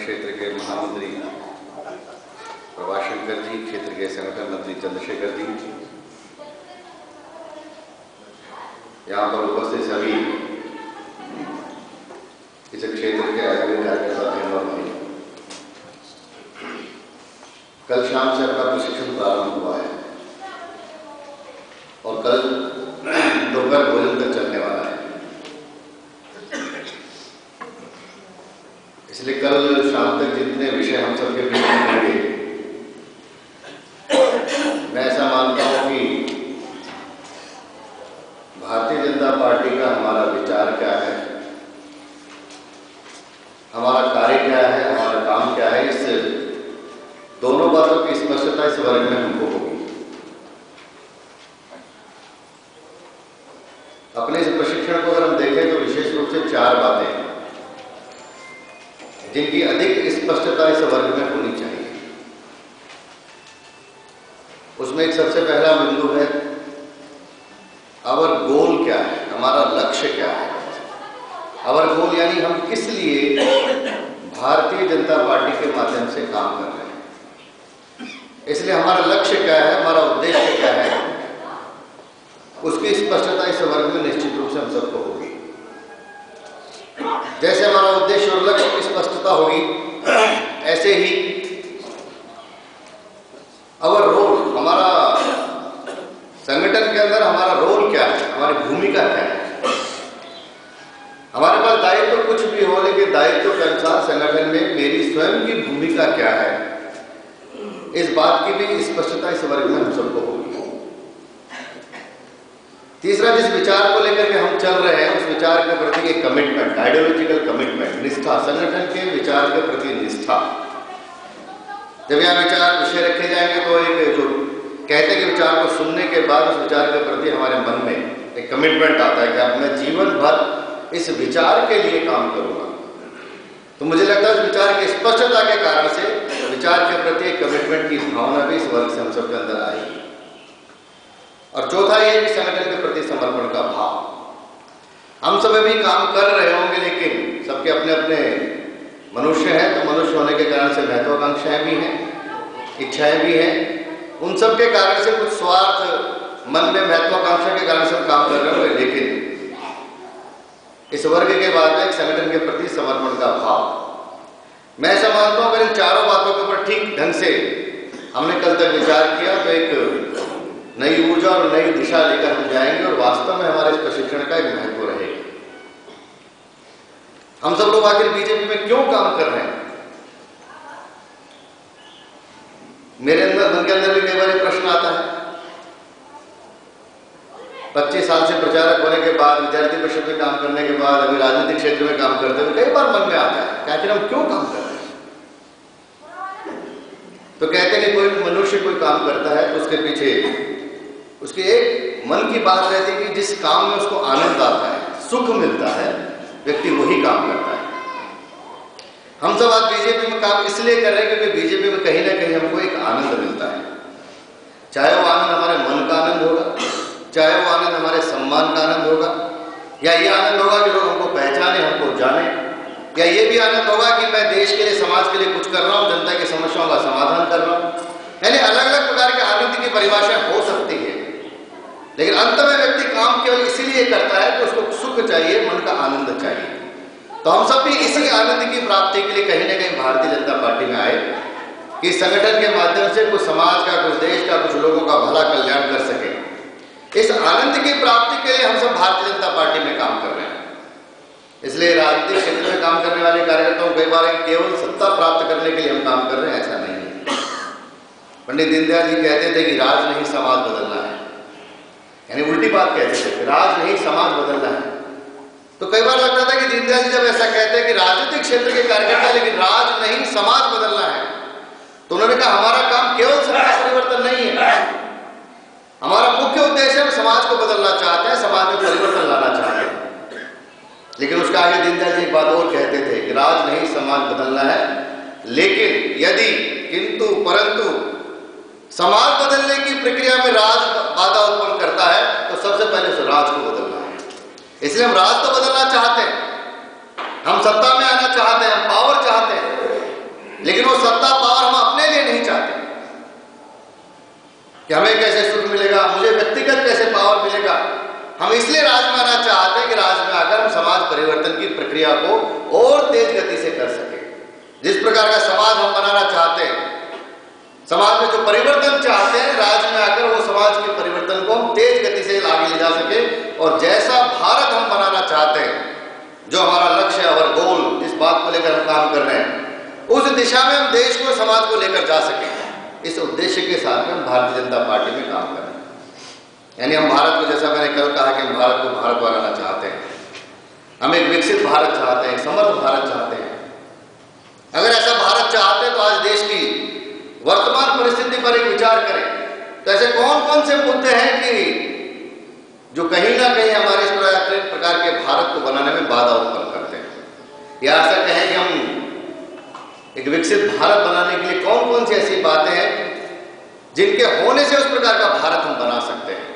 क्षेत्र के महामंत्री प्रभाशंकर जी, क्षेत्र के संगठन मंत्री चंद्रशेखर जी, यहाँ पर उपस्थित सभी इस क्षेत्र के आए हुए कार्यकर्ता बहनों और भाई, कल शाम से अपना प्रशिक्षण प्रारंभ हुआ है और कल दोपहर भोजन तक चलने वाला है। इसलिए कल शाम तक जितने विषय हम सबके बीच में होंगे, मैं ऐसा मानता हूं कि भारतीय जनता पार्टी का हमारा विचार क्या है, हमारा कार्य क्या है, हमारा काम क्या है, इस दोनों बातों की स्पष्टता इस वर्ग में हमको होगी। अपने इस प्रशिक्षण को अगर हम देखें तो विशेष रूप से 4 बातें जिनकी अधिक स्पष्टता इस वर्ग में होनी चाहिए। उसमें एक सबसे पहला बिंदु है, आवर गोल क्या है, हमारा लक्ष्य क्या है। आवर गोल यानी हम किस लिए भारतीय जनता पार्टी के माध्यम से काम कर रहे हैं, इसलिए हमारा लक्ष्य क्या है, हमारा उद्देश्य क्या है, उसकी स्पष्टता इस वर्ग में निश्चित रूप से हम सबको होगी। जैसे हमारा उद्देश्य और लक्ष्य की स्पष्टता होगी, ऐसे ही अवर रोल, हमारा संगठन के अंदर हमारा रोल क्या है, हमारी भूमिका क्या है। हमारे पास दायित्व कुछ भी हो, लेकिन दायित्व के अनुसार संगठन में मेरी स्वयं की भूमिका क्या है, इस बात की भी स्पष्टता इस वर्ग में हम सबको होगी। तीसरा, जिस विचार को लेकर के हम चल रहे हैं, उस विचार के प्रति एक कमिटमेंट, आइडियोलॉजिकल कमिटमेंट, निष्ठा, संगठन के विचार के प्रति निष्ठा। जब यहाँ विचार विषय रखे जाएंगे तो एक जो कहते हैं कि विचार को सुनने के बाद उस विचार के प्रति हमारे मन में एक कमिटमेंट आता है कि अब मैं जीवन भर इस विचार के लिए काम करूंगा। तो मुझे लगता है उस विचार की स्पष्टता के कारण से विचार के प्रति एक कमिटमेंट की भावना भी इस वर्ग से हम सबके अंदर आएगी। और चौथा ये कि संगठन के प्रति समर्पण का भाव। हम सब भी काम कर रहे होंगे, लेकिन सबके अपने अपने मनुष्य हैं, तो मनुष्य होने के कारण से महत्वाकांक्षाएं भी हैं, इच्छाएं भी हैं। उन सब के कारण से कुछ स्वार्थ मन में महत्वाकांक्षा के कारण से हम काम कर रहे होंगे, लेकिन इस वर्ग के बाद में एक संगठन के प्रति समर्पण का भाव। मैं ऐसा मानता हूं अगर इन चारों बातों के ऊपर ठीक ढंग से हमने कल तक विचार किया तो एक नई ऊर्जा और नई दिशा लेकर हम जाएंगे और वास्तव में हमारे इस प्रशिक्षण का एक महत्व रहेगा। हम सब लोग आखिर बीजेपी में क्यों काम कर रहे हैं? मेरे अंदर, मन के अंदर भी कई बार प्रश्न आता है। 25 साल से प्रचारक होने के बाद, विद्यार्थी परिषद में काम करने के बाद, अभी राजनीतिक क्षेत्र में काम करते हुए कई बार मन में आता है कि आखिर हम क्यों काम कर रहे हैं। तो कहते हैं कि कोई मनुष्य कोई काम करता है तो उसके पीछे उसके एक मन की बात रहती है कि जिस काम में उसको आनंद आता है, सुख मिलता है, व्यक्ति वही काम करता है। हम सब आज बीजेपी में काम इसलिए कर रहे हैं क्योंकि बीजेपी में कहीं ना कहीं हमको एक आनंद मिलता है। चाहे वो आनंद हमारे मन का आनंद होगा, चाहे वो आनंद हमारे सम्मान का आनंद होगा, या ये आनंद होगा कि लोग हमको पहचाने, हमको जाने, या ये भी आनंद होगा कि मैं देश के लिए, समाज के लिए कुछ कर रहा हूँ, जनता की समस्याओं का समाधान कर रहा हूँ। यानी अलग अलग प्रकार के आनंद की परिभाषा हो सकती है, लेकिन अंत में व्यक्ति काम केवल इसीलिए करता है कि उसको सुख चाहिए, मन का आनंद चाहिए। तो हम सब भी इसी आनंद की प्राप्ति के लिए कहीं ना कहीं भारतीय जनता पार्टी में आए कि संगठन के माध्यम से कुछ समाज का, कुछ देश का, कुछ लोगों का भला कल्याण कर सके। इस आनंद की प्राप्ति के लिए हम सब भारतीय जनता पार्टी में काम कर रहे हैं। इसलिए राजनीतिक क्षेत्र में काम करने वाले कार्यकर्ताओं कई बार केवल सत्ता प्राप्त करने के लिए हम काम कर रहे हैं, ऐसा नहीं है। पंडित दीनदयाल जी कहते थे कि राज नहीं समाज बदलना है, यानी उल्टी बात कहते थे, राज नहीं समाज बदलना है। तो कई बार लगता था कि दीनदयाल जी जब ऐसा कहते हैं कि राजनीतिक क्षेत्र के कार्यकर्ता, लेकिन राज नहीं समाज बदलना है, तो उन्होंने कहा हमारा काम केवल समाज परिवर्तन नहीं है, हमारा मुख्य उद्देश्य हम समाज को बदलना चाहते हैं, समाज में परिवर्तन लाना चाहते हैं। लेकिन उसका आगे दीनदयाल जी एक बात और कहते थे कि राज नहीं समाज बदलना है, लेकिन यदि, किंतु, परंतु समाज बदलने की प्रक्रिया में राज बाधा उत्पन्न करता है तो सबसे पहले उस राज को बदलना है। इसलिए हम राज तो बदलना चाहते हैं, हम सत्ता में आना चाहते हैं, हम पावर चाहते हैं, लेकिन वो सत्ता पावर हम अपने लिए नहीं चाहते कि हमें कैसे सुख मिलेगा, मुझे व्यक्तिगत कैसे पावर मिलेगा। हम इसलिए राज में आना चाहते हैं कि राज में आकर हम समाज परिवर्तन की प्रक्रिया को और तेज गति से कर सके। जिस प्रकार का समाज हम बनाना चाहते हैं, समाज में जो परिवर्तन चाहते हैं, राज्य में आकर वो समाज के परिवर्तन को हम तेज गति से आगे ले जा सके। और जैसा भारत हम बनाना चाहते हैं, जो हमारा लक्ष्य है और गोल, जिस बात को लेकर हम काम कर रहे हैं, उस दिशा में हम देश को, समाज को लेकर जा सके। इस उद्देश्य के साथ में हम भारतीय जनता पार्टी में काम कर रहे हैं। यानी हम भारत को, जैसा मैंने कल कहा कि हम भारत को भारत बनाना चाहते हैं, हम एक विकसित भारत चाहते हैं, समृद्ध भारत चाहते हैं। अगर ऐसा भारत चाहते हैं तो आज देश की वर्तमान परिस्थिति पर एक विचार करें तो ऐसे कौन कौन से मुद्दे हैं कि जो कहीं ना कहीं हमारे इस प्रकार के भारत को बनाने में बाधा उत्पन्न करते हैं। या ऐसा कहें कि हम एक विकसित भारत बनाने के लिए कौन कौन सी ऐसी बातें हैं जिनके होने से उस प्रकार का भारत हम बना सकते हैं।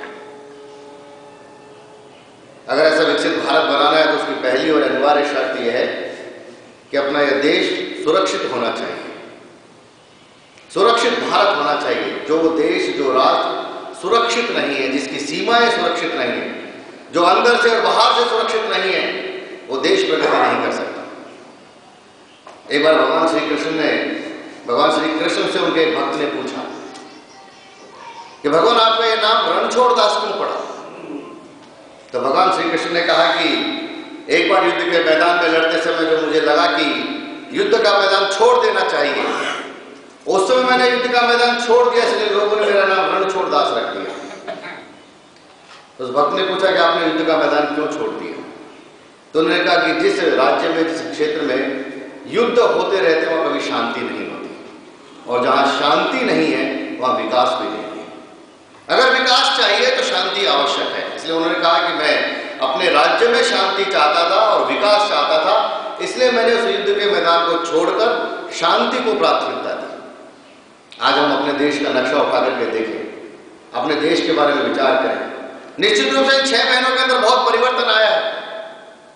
अगर ऐसा विकसित भारत बनाना है तो उसकी पहली और अनिवार्य शर्त यह है कि अपना यह देश सुरक्षित होना चाहिए, सुरक्षित भारत होना चाहिए। जो देश, जो राष्ट्र सुरक्षित नहीं है, जिसकी सीमाएं सुरक्षित नहीं है, जो अंदर से और बाहर से सुरक्षित नहीं है, वो देश प्रगति नहीं कर सकता। एक बार भगवान श्री कृष्ण से उनके एक भक्त ने पूछा कि भगवान आपका ये नाम रणछोड़ दास क्यों पड़ा? तो भगवान श्री कृष्ण ने कहा कि एक बार युद्ध के मैदान में लड़ते समय जो मुझे लगा कि युद्ध का मैदान छोड़ देना चाहिए, उस समय मैंने युद्ध का मैदान छोड़ दिया, इसलिए लोगों ने मेरा नाम रणछोड़ दास रख दिया। तो उस भक्त ने पूछा कि आपने युद्ध का मैदान क्यों छोड़ दिया? तो उन्होंने कहा कि जिस राज्य में, जिस क्षेत्र में युद्ध होते रहते हैं वहां कभी शांति नहीं होती, और जहां शांति नहीं है वहां विकास भी नहीं है। अगर विकास चाहिए तो शांति आवश्यक है। इसलिए उन्होंने कहा कि मैं अपने राज्य में शांति चाहता था और विकास चाहता था, इसलिए मैंने उस युद्ध के मैदान को छोड़कर शांति को प्राथमिकता दी। आज हम अपने देश का नक्शा उठा करके देखें, अपने देश के बारे में विचार करें। निश्चित रूप से 6 महीनों के अंदर बहुत परिवर्तन आया है,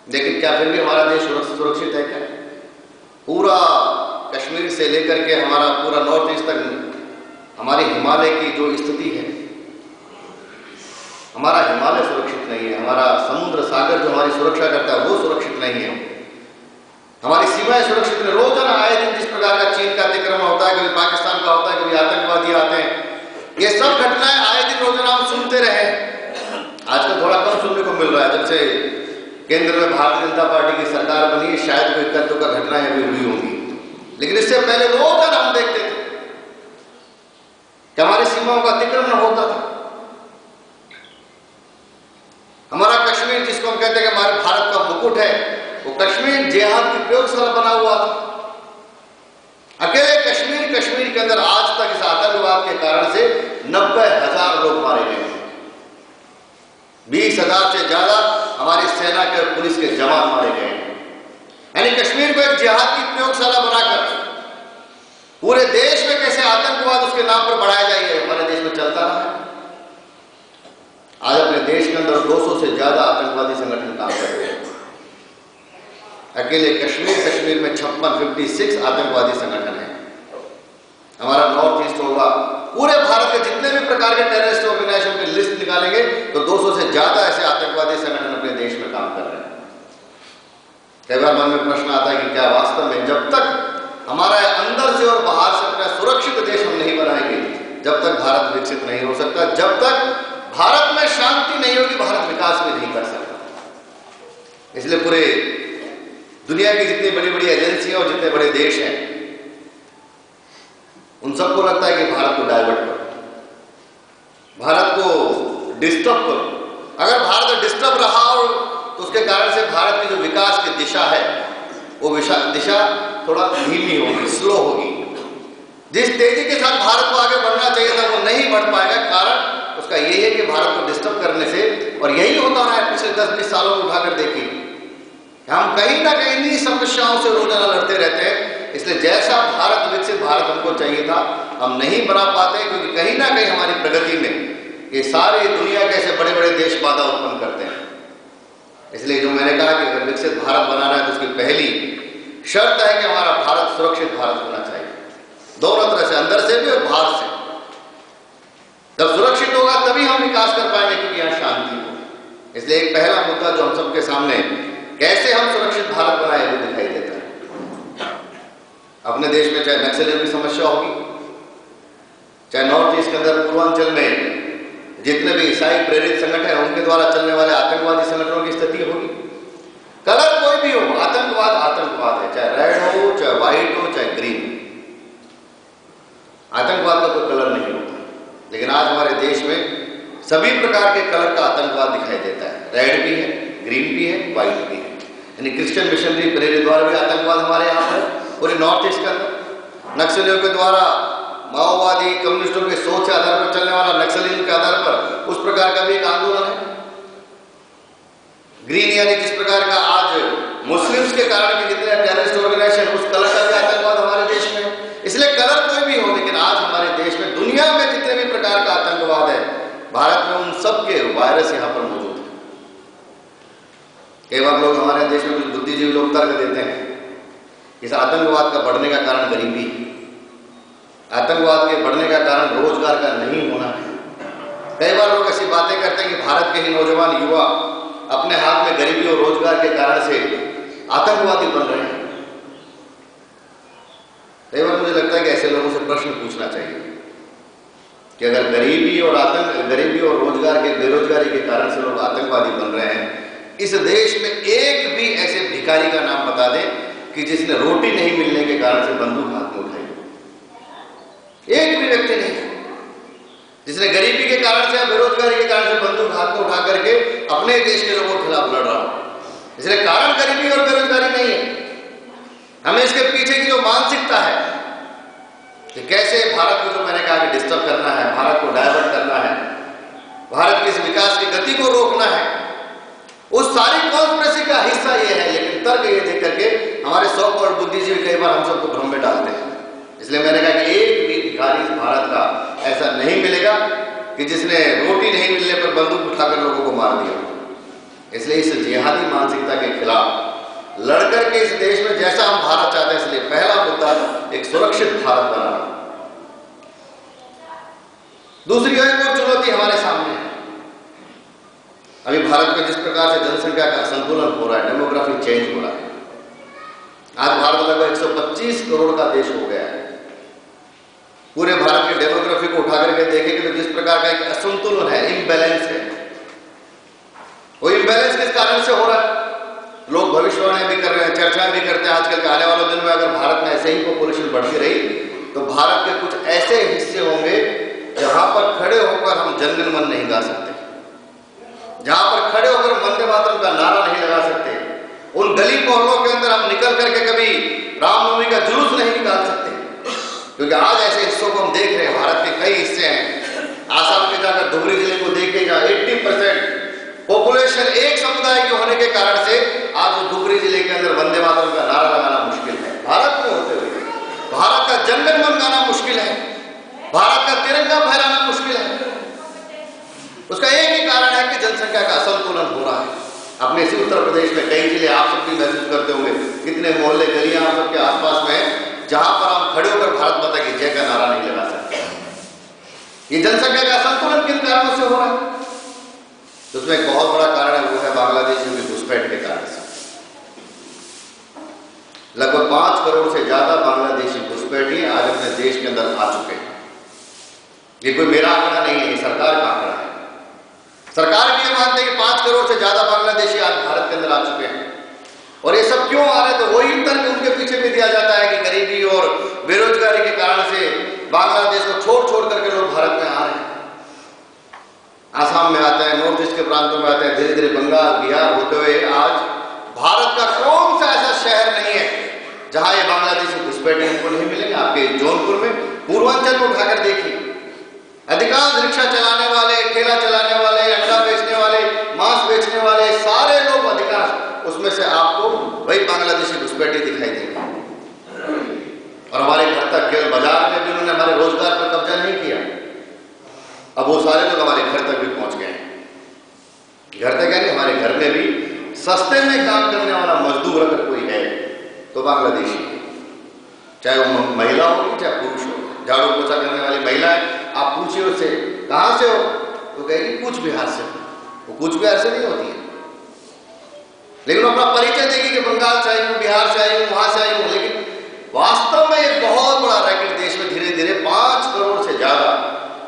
लेकिन क्या फिर भी हमारा देश सुरक्षित है क्या? पूरा कश्मीर से लेकर के हमारा पूरा नॉर्थ ईस्ट तक हमारी हिमालय की जो स्थिति है, हमारा हिमालय सुरक्षित नहीं है, हमारा समुद्र सागर जो हमारी सुरक्षा करता है वो सुरक्षित नहीं है, हमारी सीमाएं सुरक्षित नहीं। रोजाना आए दिन जिस प्रकार का चीन का अतिक्रमण होता है, कभी पाकिस्तान का होता है, कभी आतंकवादी आते हैं, ये सब घटनाएं आए दिन रोजाना हम सुनते रहे। आजकल थोड़ा कम सुनने को मिल रहा है, जब से केंद्र में भारतीय जनता पार्टी की सरकार बनी है, शायद कोई इक्का दुक्का घटनाएं अभी हुई होंगी, लेकिन इससे पहले रोजाना हम देखते थे कि हमारी सीमाओं का अतिक्रमण होता था। हमारा कश्मीर, जिसको हम कहते हैं कि हमारे भारत का मुकुट है, वो कश्मीर जिहाद की प्रयोगशाला बना हुआ था। अकेले कश्मीर के अंदर आज तक इस आतंकवाद के कारण से 90,000 लोग मारे गए हैं। 20,000 से ज्यादा हमारी सेना के और पुलिस के जवान मारे गए हैं। यानी कश्मीर को एक जिहाद की प्रयोगशाला बनाकर पूरे देश में कैसे आतंकवाद उसके नाम पर बढ़ाया जाए, हमारे देश में चलता रहा है। आज अपने देश के अंदर 200 से ज्यादा आतंकवादी संगठन काम कर रहे हैं। अकेले कश्मीर में 56 आतंकवादी संगठन है। हमारा नॉर्थ ईस्ट होगा, पूरे भारत के जितने भी प्रकार के टेररिस्ट ऑर्गेनाइजेशन की लिस्ट निकालेंगे तो 200 से ज्यादा ऐसे आतंकवादी संगठन अपने देश में काम कर रहे हैं। कई बार मन में प्रश्न आता है कि क्या वास्तव में जब तक हमारा अंदर से और बाहर से अपना सुरक्षित देश हम नहीं बनाएंगे, जब तक भारत विकसित नहीं हो सकता, जब तक भारत में शांति नहीं होगी, भारत विकास भी नहीं कर सकता। इसलिए पूरे दुनिया की जितनी बड़ी बड़ी एजेंसियां और जितने बड़े देश हैं, उन सबको लगता है कि भारत को डाइवर्ट करो, भारत को डिस्टर्ब करो। अगर भारत डिस्टर्ब रहा और तो उसके कारण से भारत की जो विकास की दिशा है वो दिशा थोड़ा धीमी होगी, स्लो होगी। जिस तेजी के साथ भारत को आगे बढ़ना चाहिए था वो नहीं बढ़ पाएगा। कारण उसका यही है कि भारत को डिस्टर्ब करने से, और यही होता रहा है पिछले 10-20 सालों में उठाकर देखिए, हम कहीं ना कहीं इन्हीं समस्याओं से रोजाना लड़ते रहते हैं। इसलिए जैसा भारत, विकसित भारत हमको चाहिए था, हम नहीं बना पाते, क्योंकि कहीं ना कहीं हमारी प्रगति में ये सारे दुनिया के ऐसे बड़े बड़े देश बाधा उत्पन्न करते हैं। इसलिए जो मैंने कहा कि अगर विकसित भारत बनाना है तो उसकी पहली शर्त है कि हमारा भारत सुरक्षित भारत होना चाहिए। दोनों तरह से, अंदर से भी और बाहर से। जब सुरक्षित होगा तभी हम विकास कर पाएंगे, क्योंकि यहाँ शांति हो। इसलिए एक पहला मुद्दा जो हम सबके सामने, कैसे हम सुरक्षित भारत बनाए, वो दिखाई देता है। अपने देश में चाहे नक्सलियों की समस्या होगी, चाहे नॉर्थ ईस्ट के अंदर पूर्वांचल में जितने भी ईसाई प्रेरित संगठन हैं उनके द्वारा चलने वाले आतंकवादी संगठनों की स्थिति होगी। कलर कोई भी हो, आतंकवाद आतंकवाद है, चाहे रेड हो, चाहे व्हाइट हो, चाहे ग्रीन। आतंकवाद का कोई कलर नहीं होता। लेकिन आज हमारे देश में सभी प्रकार के कलर का आतंकवाद दिखाई देता है। रेड भी है, ग्रीन भी है, व्हाइट भी है। यानी क्रिश्चियन मिशनरी प्रेरित द्वारा भी आतंकवाद हमारे यहाँ पर पूरे नॉर्थ ईस्ट के अंदर, नक्सलियों के द्वारा, माओवादी कम्युनिस्टों के सोच के आधार पर चलने वाला नक्सलिज्म के आधार पर उस प्रकार का भी एक आंदोलन है। ग्रीन यानी जिस प्रकार का आज मुस्लिम्स के कारण भी जितने टेररिस्ट ऑर्गेनाइजेशन, उस कलर का भी आतंकवाद हमारे देश में है। इसलिए कलर कोई भी हो, लेकिन आज हमारे देश में, दुनिया में जितने भी प्रकार का आतंकवाद है, भारत में उन सब के वायरस यहाँ पर मौजूद है। कई बार लोग हमारे देश में कुछ बुद्धिजीवी लोग तर्क देते हैं इस आतंकवाद का बढ़ने का कारण गरीबी, आतंकवाद के बढ़ने का कारण रोजगार का नहीं होना है। कई बार लोग ऐसी बातें करते हैं कि भारत के ही नौजवान युवा अपने हाथ में गरीबी और रोजगार के कारण से आतंकवादी बन रहे हैं। कई बार मुझे लगता है कि ऐसे लोगों से प्रश्न पूछना चाहिए कि अगर गरीबी और रोजगार के, बेरोजगारी के कारण से लोग आतंकवादी बन रहे हैं, इस देश में एक भी ऐसे भिखारी का नाम बता दें कि जिसने रोटी नहीं मिलने के कारण से बंदूक हाथ में उठाई। एक भी व्यक्ति नहीं जिसने गरीबी के कारण से या बेरोजगारी के कारण से बंदूक हाथ में उठा करके अपने देश के लोगों के खिलाफ लड़ रहा हो। इसलिए कारण गरीबी और बेरोजगारी नहीं है। हमें इसके पीछे की जो मानसिकता है कि कैसे भारत को, जो मैंने कहा कि डिस्टर्ब करना है, भारत को डायवर्ट करना है, भारत के इस विकास की गति को रोकना है, उस सारी कॉन्स्पिरेसी का हिस्सा ये है। लेकिन तर्क ये देख करके हमारे 100 करोड़ बुद्धिजीवी कई बार हम सबको भ्रम में डालते हैं। इसलिए मैंने कहा कि एक भी भिखारी इस भारत का ऐसा नहीं मिलेगा कि जिसने रोटी नहीं मिलने पर बंदूक उठाकर लोगों को मार दिया। इसलिए इस जिहादी मानसिकता के खिलाफ लड़कर के इस देश में जैसा हम भारत चाहते हैं, इसलिए पहला मुद्दा एक सुरक्षित भारत बनाना। दूसरी एक और चुनौती हमारे सामने है। अभी भारत में जिस प्रकार से जनसंख्या का असंतुलन हो रहा है, डेमोग्राफिक चेंज हो रहा है, आज भारत लगभग 125 करोड़ का देश हो गया है। पूरे भारत के डेमोग्राफी को उठा करके देखेंगे तो जिस प्रकार का एक असंतुलन है, इम्बैलेंस है, वो इम्बैलेंस किस कारण से हो रहा है? लोग भविष्यवाणी भी कर रहे हैं, चर्चाएं भी करते हैं आजकल के आने वाले दिन में अगर भारत में ऐसे ही पॉपुलेशन बढ़ती रही तो भारत के कुछ ऐसे हिस्से होंगे जहां पर खड़े होकर हम जन गण मन नहीं गा सकते, जहां पर खड़े होकर वंदे मातरम का नारा नहीं लगा सकते, उन गली मोहल्लों के अंदर हम निकल करके कभी रामनवमी का जुलूस नहीं निकाल सकते। क्योंकि आज ऐसे हिस्सों को हम देख रहे हैं, भारत के कई हिस्से हैं, आसाम के जाकर धुबरी जिले को देखिएगा, 80% पॉपुलेशन एक समुदाय के होने के कारण से आज वो धुबरी जिले के अंदर वंदे मातरम का नारा लगाना मुश्किल है। भारत में होते हुए भारत का जन गण मन गाना मुश्किल है, भारत का तिरंगा फहराना मुश्किल है। उसका एक ही कारण है कि जनसंख्या का असंतुलन हो रहा है। अपने इसी उत्तर प्रदेश में कई जिले आप सब भी महसूस करते होंगे, कितने मोहल्ले गलियां आप सबके आसपास में जहां पर हम खड़े होकर भारत माता की जय का नारा नहीं लगा सकते। ये जनसंख्या का असंतुलन किन कारणों से हो रहा है? तो उसमें एक बहुत बड़ा कारण है, वो है बांग्लादेशियों की घुसपैठ के कारण से। लगभग 5 करोड़ से ज्यादा बांग्लादेशी घुसपैठी आज अपने देश के अंदर आ चुके हैं। ये कोई मेरा आंकड़ा नहीं है, ये सरकार का आंकड़ा है। सरकार भी ये मानते हैं कि 5 करोड़ से ज्यादा बांग्लादेशी आज भारत के अंदर आ चुके हैं। और ये सब क्यों आ रहे हैं? तो वही तर्क उनके पीछे भी दिया जाता है कि गरीबी और बेरोजगारी के कारण से बांग्लादेश को छोड़ करके लोग भारत में आ रहे हैं, आसाम में आते हैं, नॉर्थ ईस्ट के प्रांतों में आते हैं, धीरे धीरे बंगाल, बिहार होते हुए आज भारत का कौन सा ऐसा शहर नहीं है जहां ये बांग्लादेशी घुसपैठे इनको नहीं मिलेंगे। आपके जौनपुर में, पूर्वांचल को उठाकर देखिए, अधिकांश रिक्शा चलाने वाले, ठेला चलाने वाले, अंडा बेचने वाले, मांस बेचने वाले, सारे लोग अधिकांश उसमें से आपको वही बांग्लादेशी घुसपैठे दिखाई देंगे। और हमारे घर तक, केवल बाजार में भी उन्होंने हमारे रोजगार पर कब्जा नहीं किया, अब वो सारे लोग हमारे घर तक भी पहुंच गए हैं। घर तक यानी हमारे घर में भी सस्ते में काम करने वाला मजदूर अगर कोई है तो बांग्लादेशी है। चाहे वो महिला होगी चाहे पुरुष हो। झाड़ू पोछा करने वाली महिला है, आप पूछिए उससे कहाँ से हो, तो कहेगी कूच बिहार से। वो कूच बिहार से नहीं होती है, लेकिन वो अपना परिचय देगी कि बंगाल से आई हूँ, बिहार से आई हूँ, वहां से आई हूँ। लेकिन वास्तव में एक बहुत बड़ा रैकेट देश में धीरे धीरे 5 करोड़ से ज्यादा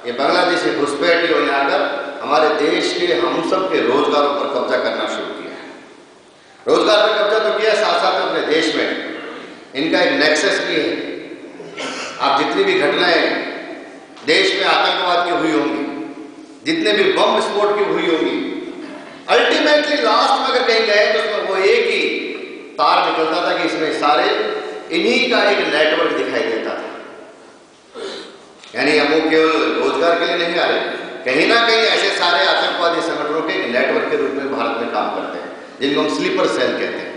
ये बांग्लादेश की घुसपैठी और यहाँ आकर हमारे देश के हम सब के रोजगारों पर कब्जा करना शुरू किया है। रोजगार पर कब्जा तो किया, साथ साथ अपने देश में इनका एक नेक्सस भी है। आप जितनी भी घटनाएं देश में आतंकवाद की हुई होंगी, जितने भी बम विस्फोट की हुई होंगी, अल्टीमेटली लास्ट में अगर कहीं गए तो उसमें वो एक ही तार निकलता था कि इसमें सारे इन्हीं का एक नेटवर्क दिखाई देता था। यानी हम वो केवल रोजगार के लिए नहीं आ रहे, कहीं ना कहीं ऐसे सारे आतंकवादी संगठनों के नेटवर्क के रूप में भारत में काम करते हैं, जिनको हम स्लीपर सेल कहते हैं।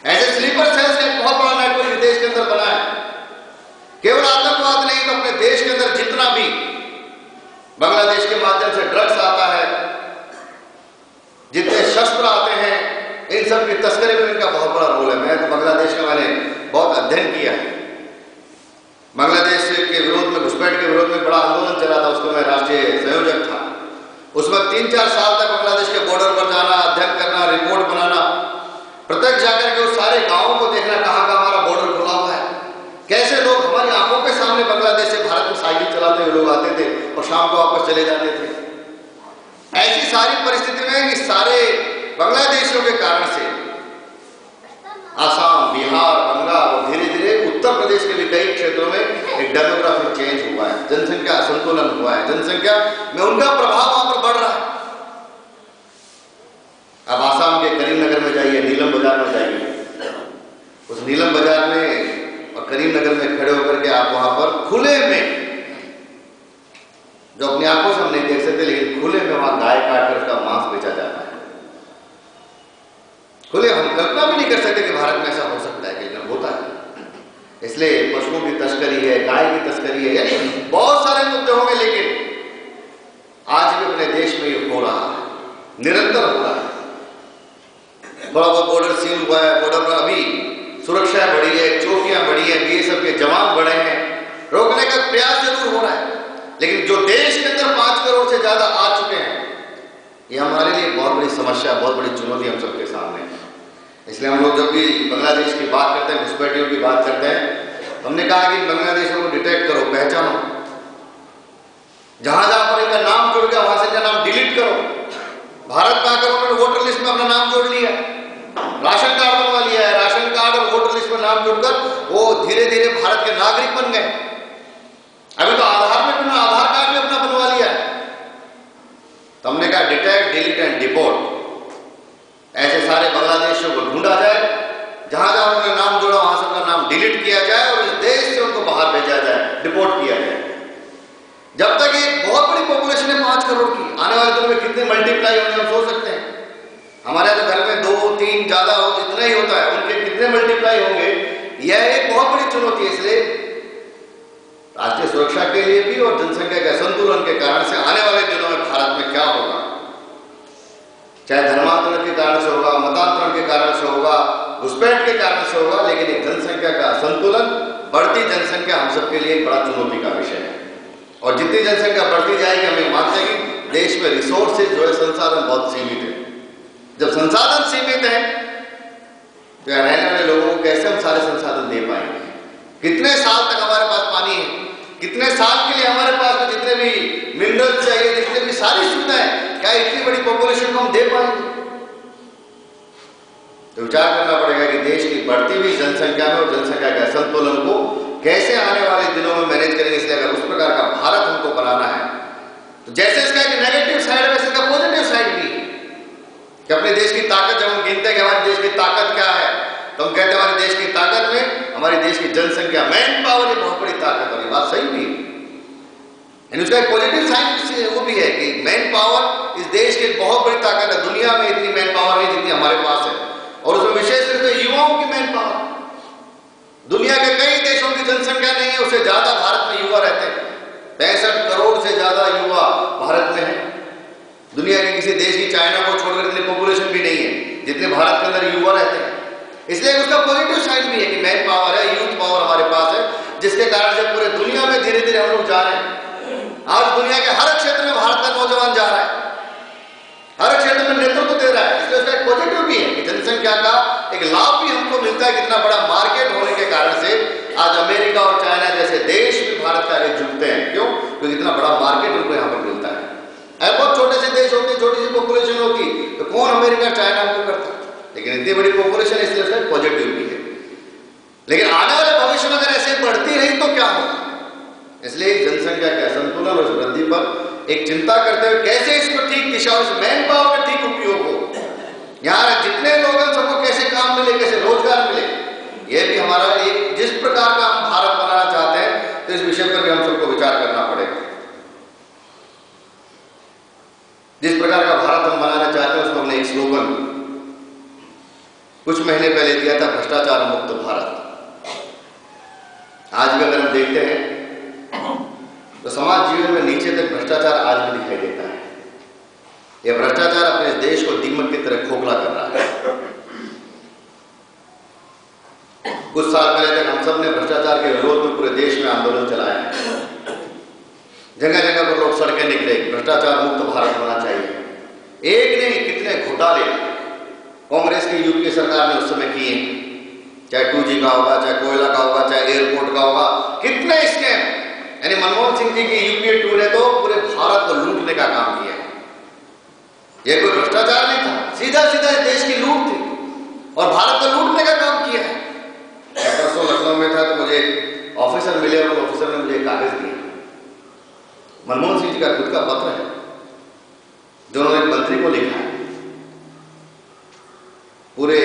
ऐसे स्लीपर सेल्स का एक बहुत बड़ा नेटवर्क देश के अंदर बना है। केवल आतंकवाद नहीं तो अपने देश के अंदर जितना भी बांग्लादेश के माध्यम से ड्रग्स आता है, जितने शस्त्र आते हैं, इन सब की तस्करी में इनका बहुत बड़ा रोल है। मैं तो बांग्लादेश का मैंने बहुत अध्ययन किया है। बांग्लादेश के विरोध में, घुसपैठ के विरोध में बड़ा आंदोलन चला था, उसको मैं राष्ट्रीय संयोजक था। उसमें 3-4 साल तक बांग्लादेश के बॉर्डर पर जाना, अध्ययन करना, रिपोर्ट बनाना, प्रत्यक्ष जाकर के उस सारे गांवों को देखना कहाँ का हमारा बॉर्डर खुला हुआ है, कैसे लोग हमारी आंखों के सामने बांग्लादेश से भारत में साइकिल चलाते हुए लोग आते थे और शाम को वापस चले जाते थे। ऐसी सारी परिस्थिति में इस सारे बांग्लादेशियों के कारण से आसाम, बिहार, बंगाल और धीरे धीरे उत्तर प्रदेश के भी कई क्षेत्रों में एक डेमोग्राफिक चेंज हुआ है, जनसंख्या असंतुलन हुआ है, जनसंख्या में उनका प्रभाव वहां पर बढ़ रहा है। अब आसाम के करीमनगर में जाइए, नीलम बाजार में जाइए, उस नीलम बाजार में और करीमनगर में खड़े होकर के आप वहां पर खुले में, जो अपनी आंखों से हम नहीं देख सकते, लेकिन खुले में वहां गाय काटकर उसका मांस बेचा जाता है। खुले, हम कल्पना भी नहीं कर सकते कि भारत में ऐसा हो सकता है, लेकिन होता है। इसलिए पशुओं की तस्करी है, गाय की तस्करी है, यानी बहुत सारे मुद्दे होंगे, लेकिन आज भी अपने देश में ये हो रहा है, निरंतर हो रहा है। थोड़ा बहुत बॉर्डर सील हुआ है, बॉर्डर पर अभी सुरक्षा बढ़ी है, चौकियां बढ़ी है, बीएसएफ के जवान बढ़े हैं, रोकने का प्रयास जरूर हो रहा है, लेकिन जो देश के अंदर 5 करोड़ से ज्यादा आ चुके हैं, ये हमारे लिए बहुत बड़ी समस्या, बहुत बड़ी चुनौती हम सबके सामने है। इसलिए हम लोग जब भी बांग्लादेश की बात करते हैं, घुसपैठियों की बात करते हैं, तो हमने कहा कि बांग्लादेशियों को डिटेक्ट करो, पहचानो, जहां जहां पर इनका नाम जुड़ गया वहां से इनका नाम डिलीट करो। भारत में आकर उन्होंने वोटर लिस्ट में अपना नाम जोड़ लिया, राशन कार्ड बनवा लिया है, राशन कार्ड और वोटर लिस्ट में नाम जोड़कर वो धीरे धीरे भारत के नागरिक बन गए। अभी तो आधार में भी, आधार कार्ड भी अपना बनवा लिया है। तो हमने कहा डिटेक्ट, डिलीट एंड डिपोर्ट, ऐसे सारे बांग्लादेशियों को ढूंढा जाए, जहां जहां उन्होंने नाम जोड़ा वहां से उनका नाम डिलीट किया जाए और इस देश से उनको बाहर भेजा जाए, डिपोर्ट किया जाए। जब तक एक बहुत बड़ी पॉपुलेशन है 5 करोड़ की, आने वाले दिनों में कितने मल्टीप्लाई होंगे हम सोच सकते हैं। हमारे तो घर में 2-3 ज्यादा हो, इतना ही होता है, उनके कितने मल्टीप्लाई होंगे, यह एक बहुत बड़ी चुनौती है। इसलिए राष्ट्रीय सुरक्षा के लिए भी और जनसंख्या के असंतुलन के कारण से आने वाले दिनों में भारत में क्या होगा, चाहे धर्मांतरण के कारण से होगा, मतांतरण के कारण से होगा, घुसपैठ के कारण से होगा, लेकिन एक जनसंख्या का असंतुलन, बढ़ती जनसंख्या हम सबके लिए एक बड़ा चुनौती का विषय है। और जितनी जनसंख्या बढ़ती जाएगी, हमें मानते हैं कि देश में रिसोर्सेज जो है, संसाधन बहुत सीमित है। जब संसाधन सीमित है तो यहाँ रहने वाले लोगों को कैसे हम सारे संसाधन दे पाएंगे? कितने साल तक हमारे पास पानी है, कितने साल के लिए हमारे पास जितने भी मिनरल्स चाहिए, जितने भी सारी सुविधाएं, क्या इतनी बड़ी पॉपुलेशन को हम दे पाएंगे? तो विचार करना पड़ेगा कि देश की बढ़ती हुई जनसंख्या में और जनसंख्या के असंतुलन को कैसे आने वाले दिनों में मैनेज करेंगे। इसलिए अगर उस प्रकार का भारत हमको बनाना है, तो जैसे इसका एक नेगेटिव साइड है, वैसे इसका पॉजिटिव साइड भी है कि अपने देश की ताकत, जब हम गिनते हैं कि हमारे देश की ताकत क्या है, तो हम कहते हैं हमारे देश की ताकत में हमारे देश की जनसंख्या, मैन पावर, ये बहुत बड़ी ताकत है। ये बात सही भी है। उसका एक पॉजिटिव साइड वो भी है कि मैन पावर इस देश की बहुत बड़ी ताकत है। दुनिया में इतनी मैन पावर नहीं जितनी हमारे पास है, और उसमें विशेष रूप से युवाओं की मैन पावर। दुनिया के कई देशों की जनसंख्या नहीं है, उससे ज्यादा भारत में युवा रहते हैं। 65 करोड़ से ज्यादा युवा भारत में है। दुनिया के किसी देश की, चाइना को छोड़कर इतनी पॉपुलेशन भी नहीं है जितने भारत के अंदर युवा रहते हैं। इसलिए उसका पॉजिटिव साइड भी है कि मैन पावर है, यूथ पावर हमारे पास है, जिसके कारण से पूरे दुनिया में धीरे धीरे हम लोग जा रहे हैं। आज दुनिया के हर क्षेत्र में भारत का नौजवान जा रहा है, हर क्षेत्र में नेतृत्व दे रहा है। इसलिए उसका एक पॉजिटिव भी है कि जनसंख्या का एक लाभ भी हमको मिलता है। कितना बड़ा मार्केट होने के कारण से आज अमेरिका और चाइना जैसे देश भी भारत के आगे झुकते हैं। क्यों? क्योंकि इतना बड़ा मार्केट उनको यहाँ पर मिलता है। बहुत छोटे से देश होते, छोटी सी पॉपुलेशन होती, तो कौन अमेरिका चाइना हमको करता, लेकिन इतनी बड़ी पॉपुलेशन, इसलिए उसका पॉजिटिव भी है। लेकिन आने वाले भविष्य में अगर ऐसे बढ़ती रही तो क्या होगा? इसलिए जनसंख्या के असंतुलन और वृद्धि पर एक चिंता करते हुए कैसे इसको ठीक दिशा, इस मैन पावर का ठीक उपयोग हो, यहाँ जितने लोग हैं सबको कैसे काम मिले, कैसे रोजगार मिले, यह भी हमारा एक, जिस प्रकार का हम भारत बनाना चाहते हैं तो इस विषय पर भी हम सबको विचार करना पड़ेगा। जिस प्रकार का भारत हम बनाना चाहते हैं उसको हमने एक स्लोगन कुछ महीने पहले दिया था, भ्रष्टाचार मुक्त भारत। आज भी अगर हम देखते हैं तो समाज जीवन में नीचे तक भ्रष्टाचार आज भी दिखाई देता है। यह भ्रष्टाचार अपने देश को दीमक की तरह खोखला कर रहा है। कुछ साल पहले तक हम सब ने भ्रष्टाचार के विरोध में पूरे देश में आंदोलन चलाया है। जगह जगह पर लोग सड़कें निकले, भ्रष्टाचार मुक्त भारत होना चाहिए। एक नहीं, कितने घोटाले कांग्रेस की यूपीए सरकार ने उस समय किए, चाहे 2G का होगा, चाहे कोयला का होगा, चाहे एयरपोर्ट का होगा, कितने स्कैम। यानी मनमोहन सिंह जी की यूपीए 2 ने तो पूरे भारत को लूटने का काम किया है। यह कोई भ्रष्टाचार नहीं था, सीधा सीधा देश की लूट थी और भारत को लूटने का काम किया है। परसों लखनऊ में था तो मुझे ऑफिसर मिले और ऑफिसर ने मुझे कागज दिया, मनमोहन सिंह जी का खुद का पत्र है जो उन्होंने मंत्री को लिखा है। पूरे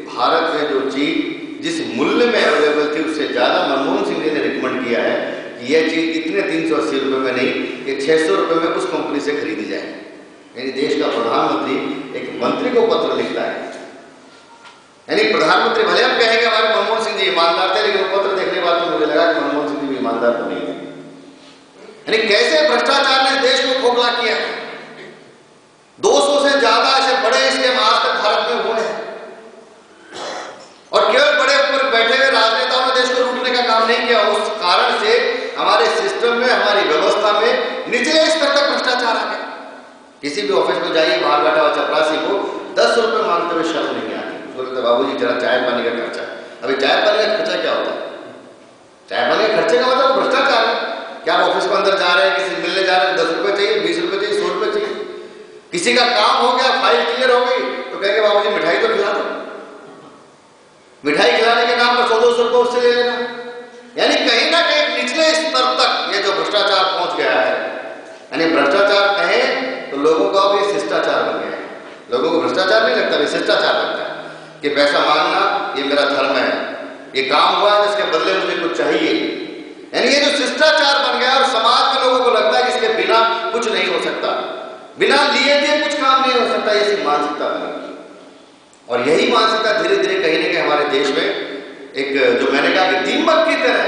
भारत में जो चीज जिस मूल्य में अवेलेबल थी उससे ज्यादा मनमोहन सिंह जी ने रिकमेंड किया है कि यह चीज इतने 380 रुपए में नहीं, ये 600 रुपए में उस कंपनी से खरीदी जाए। यानी देश का प्रधानमंत्री एक मंत्री को पत्र लिखता है। यानी प्रधानमंत्री, भले हम कहेंगे हमारे मनमोहन सिंह जी ईमानदार थे, लेकिन पत्र देखने के बाद तो मुझे लगा कि मनमोहन सिंह जी भी ईमानदार तो नहीं थे। यानी कैसे भ्रष्टाचार ने देश को खोखला किया। 200 से ज्यादा ऐसे बड़े स्कैम आज तक भारत में हुए हैं और केवल बड़े ऊपर बैठे हुए राजनेताओं ने देश को लूटने का काम नहीं किया। उस कारण से हमारे सिस्टम में, हमारी व्यवस्था में निचले स्तर तक भ्रष्टाचार आ गया। किसी भी ऑफिस में जाइए, बाहर बैठा हुआ चपरासी को 10 रुपए मांगते हुए शर्म नहीं आती। उसको कहते बाबूजी जरा चाय पानी का खर्चा। अभी चाय पानी का खर्चा क्या होता है? चाय पानी के खर्चे का मतलब भ्रष्टाचार है। क्या आप ऑफिस के अंदर जा रहे हैं, किसी मिलने जा रहे हैं, 10 रुपए चाहिए, 20 रुपए चाहिए, 100 रुपए चाहिए। किसी का काम हो गया, फाइल क्लियर हो गई तो कहेंगे बाबूजी मिठाई तो खिला दो। मिठाई खिलाने के नाम पर 100-200 रुपए उससे ले लेना। यानी कहीं ना कहीं निचले स्तर तक ये जो भ्रष्टाचार पहुंच गया है। यानी भ्रष्टाचार कहें तो लोगों का भी शिष्टाचार बन गया है। लोगों को भ्रष्टाचार नहीं लगता, भी शिष्टाचार लगता है कि पैसा मांगना ये मेरा धर्म है, ये काम हुआ है इसके बदले मुझे कुछ चाहिए। यानी ये जो शिष्टाचार बन गया और समाज में लोगों को लगता है कि इसके बिना कुछ नहीं हो सकता, बिना लिए दिए कुछ काम नहीं हो सकता, ऐसी मानसिकता बनी। और यही मानसिकता धीरे धीरे कहीं ना कहीं हमारे देश में एक, जो मैंने कहा कि दीमक की तरह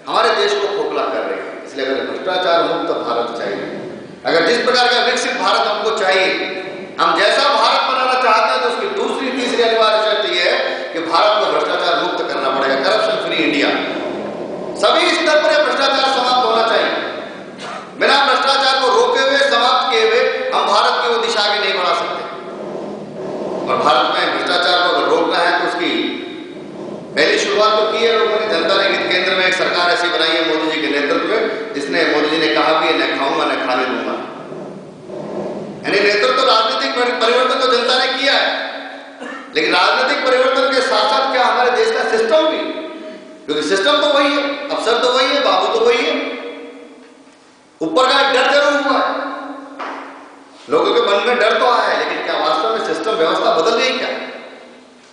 हमारे देश को खोखला कर रहे हैं। इसलिए अगर भ्रष्टाचार मुक्त भारत चाहिए, अगर जिस प्रकार का विकसित भारत हमको चाहिए, हम जैसा भारत बनाना चाहते हैं तो उसकी दूसरी तीसरी अनिवार्य शर्त यह है कि भारत को भ्रष्टाचार मुक्त करना पड़ेगा। करप्शन फ्री इंडिया, सभी स्तर पर भ्रष्टाचार समाप्त होना चाहिए। बिना भ्रष्टाचार को रोके हुए, समाप्त किए हुए हम भारत की वो दिशा आगे नहीं बढ़ा सकते। और भारत में भ्रष्टाचार को अगर रोकना है तो उसकी पहली शुरुआत तो की है लोगों ने, जनता ने। केंद्र में एक सरकार ऐसी बनाई है मोदी जी के नेतृत्व में, जिसने, मोदी जी ने कहा भी न खाऊंगा न खाने दूंगा। यानी नेतृत्व, राजनीतिक परिवर्तन तो जनता ने किया है, लेकिन राजनीतिक परिवर्तन के साथ साथ क्या हमारे देश का सिस्टम भी, क्योंकि सिस्टम तो वही है, अफसर तो वही है, बाबू तो वही है, ऊपर का डर जरूर हुआ है, लोगों के मन में डर तो आया है, लेकिन क्या वास्तव में सिस्टम व्यवस्था बदल गई?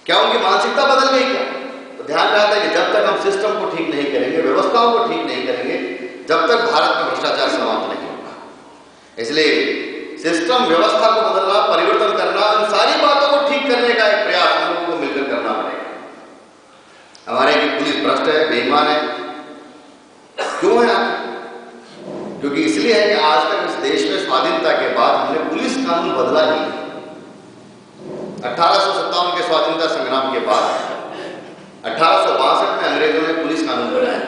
क्या उनकी मानसिकता बदल गई? क्या? तो ध्यान रखता है कि जब तक हम सिस्टम को ठीक नहीं करेंगे, व्यवस्थाओं को ठीक नहीं करेंगे, जब तक भारत में भ्रष्टाचार समाप्त नहीं होगा। इसलिए सिस्टम, व्यवस्था को बदलना, परिवर्तन करना, इन सारी बातों को ठीक करने का एक प्रयास हम लोगों को मिलकर करना पड़ेगा। हमारे की पुलिस भ्रष्ट है, बेईमान है। क्यों है आप? क्योंकि इसलिए है कि आज तक इस देश में स्वाधीनता के बाद हमने पुलिस कानून बदला ही नहीं। 1857 के स्वाधीनता संग्राम के बाद 1862 में अंग्रेजों ने पुलिस कानून बनाया।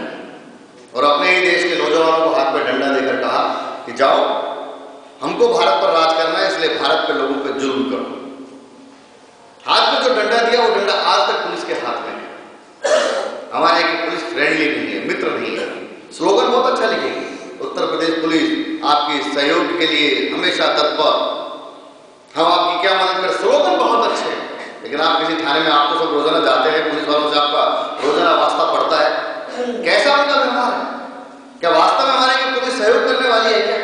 और अपने ही देश के नौजवानों को हाथ में डंडा देकर कहा कि जाओ, हमको भारत पर राज करना है, इसलिए भारत के लोगों पर जुल्म करो। हाथ में जो डंडा दिया वो डंडा आज तक पुलिस के हाथ में है। हमारे यहाँ की पुलिस फ्रेंडली नहीं है, मित्र नहीं है। स्लोगन बहुत अच्छा लिखेगी, उत्तर प्रदेश पुलिस आपकी सहयोग के लिए हमेशा तत्पर, हम आपकी क्या मदद करें। स्लोगन बहुत अच्छे हैं, लेकिन आप किसी थाने में, आप तो सब रोजाना जाते हैं, पुलिस वालों से आपका रोजाना वास्ता पड़ता है, कैसा उनका व्यवहार है? क्या वास्तव में हमारे की पुलिस सहयोग करने वाली है क्या?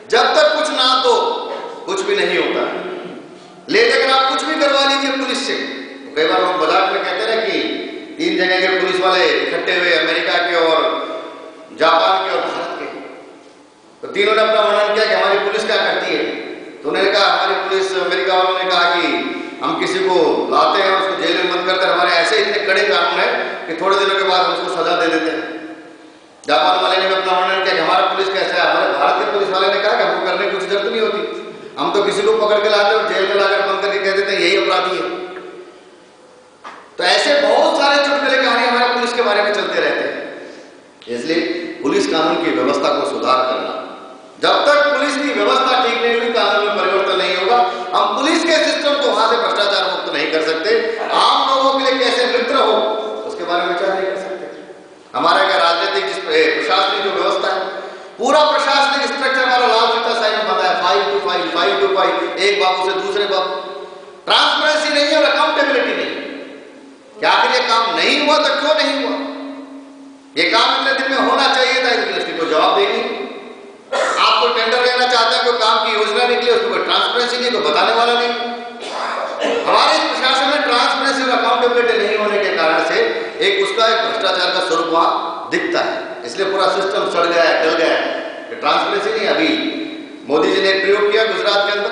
जब तक कुछ ना तो कुछ भी नहीं होता है। ले जाकर आप कुछ भी करवा लीजिए पुलिस से। तो कई बार लोग मजाक में कहते हैं कि 3 जगह के पुलिस वाले इकट्ठे हुए, अमेरिका के और जापान के और भारत के, तो तीनों ने अपना वर्णन किया कि हमारी पुलिस क्या करती है। तो उन्होंने कहा, हमारी पुलिस, अमेरिका वालों ने कहा कि हम किसी को लाते हैं और उसको जेल में बंद करते हैं, हमारे ऐसे इतने कड़े कानून है कि थोड़े दिनों के बाद हम उसको सजा दे देते हैं। जापान वाले ने भी अपना वर्णन किया कि हमारा पुलिस कैसा है। हमारे भारत के पुलिस वाले ने कहा कि हमको करने की कुछ जरूरत नहीं होती, हम तो किसी को पकड़ के लाते और जेल में लाकर बंद करके कह देते हैं यही अपराधी है। तो ऐसे बहुत सारे चुटकुले कहानी हमारे पुलिस के बारे में चलते रहते हैं। इसलिए पुलिस कानून की व्यवस्था को सुधार करना, जब तक पुलिस की व्यवस्था ठीक नहीं हुई, कानून में परिवर्तन नहीं होगा, हम पुलिस के सिस्टम को वहां से भ्रष्टाचार मुक्त नहीं कर सकते। आम लोगों के लिए कैसे मित्र हो उसके बारे में विचार नहीं कर सकते। हमारा क्या राजनीतिक प्रशासनिक जो व्यवस्था है, पूरा प्रशासनिक स्ट्रक्चर हमारा लाल फीता साइन में बंधा है, file to file, file to file, एक बाबू से दूसरे बाबू। ट्रांसपेरेंसी नहीं है और अकाउंटेबिलिटी नहीं। क्या आखिर ये काम नहीं हुआ तो क्यों नहीं हुआ? ये काम इतने दिन में होना चाहिए था, इसकी कोई जवाब देगी। आप तो टेंडर लेना चाहते हैं, कोई काम की योजना निकली, उसको कोई ट्रांसपेरेंसी नहीं, कोई बताने वाला नहीं। हमारे इस प्रशासन में ट्रांसपेरेंसी और अकाउंटेबिलिटी नहीं होने के कारण से एक उसका एक भ्रष्टाचार का स्वरूप वहां दिखता है। इसलिए पूरा सिस्टम सड़ गया है, गल गया है। ट्रांसपेरेंसी नहीं। अभी मोदी जी ने एक प्रयोग किया गुजरात के अंदर,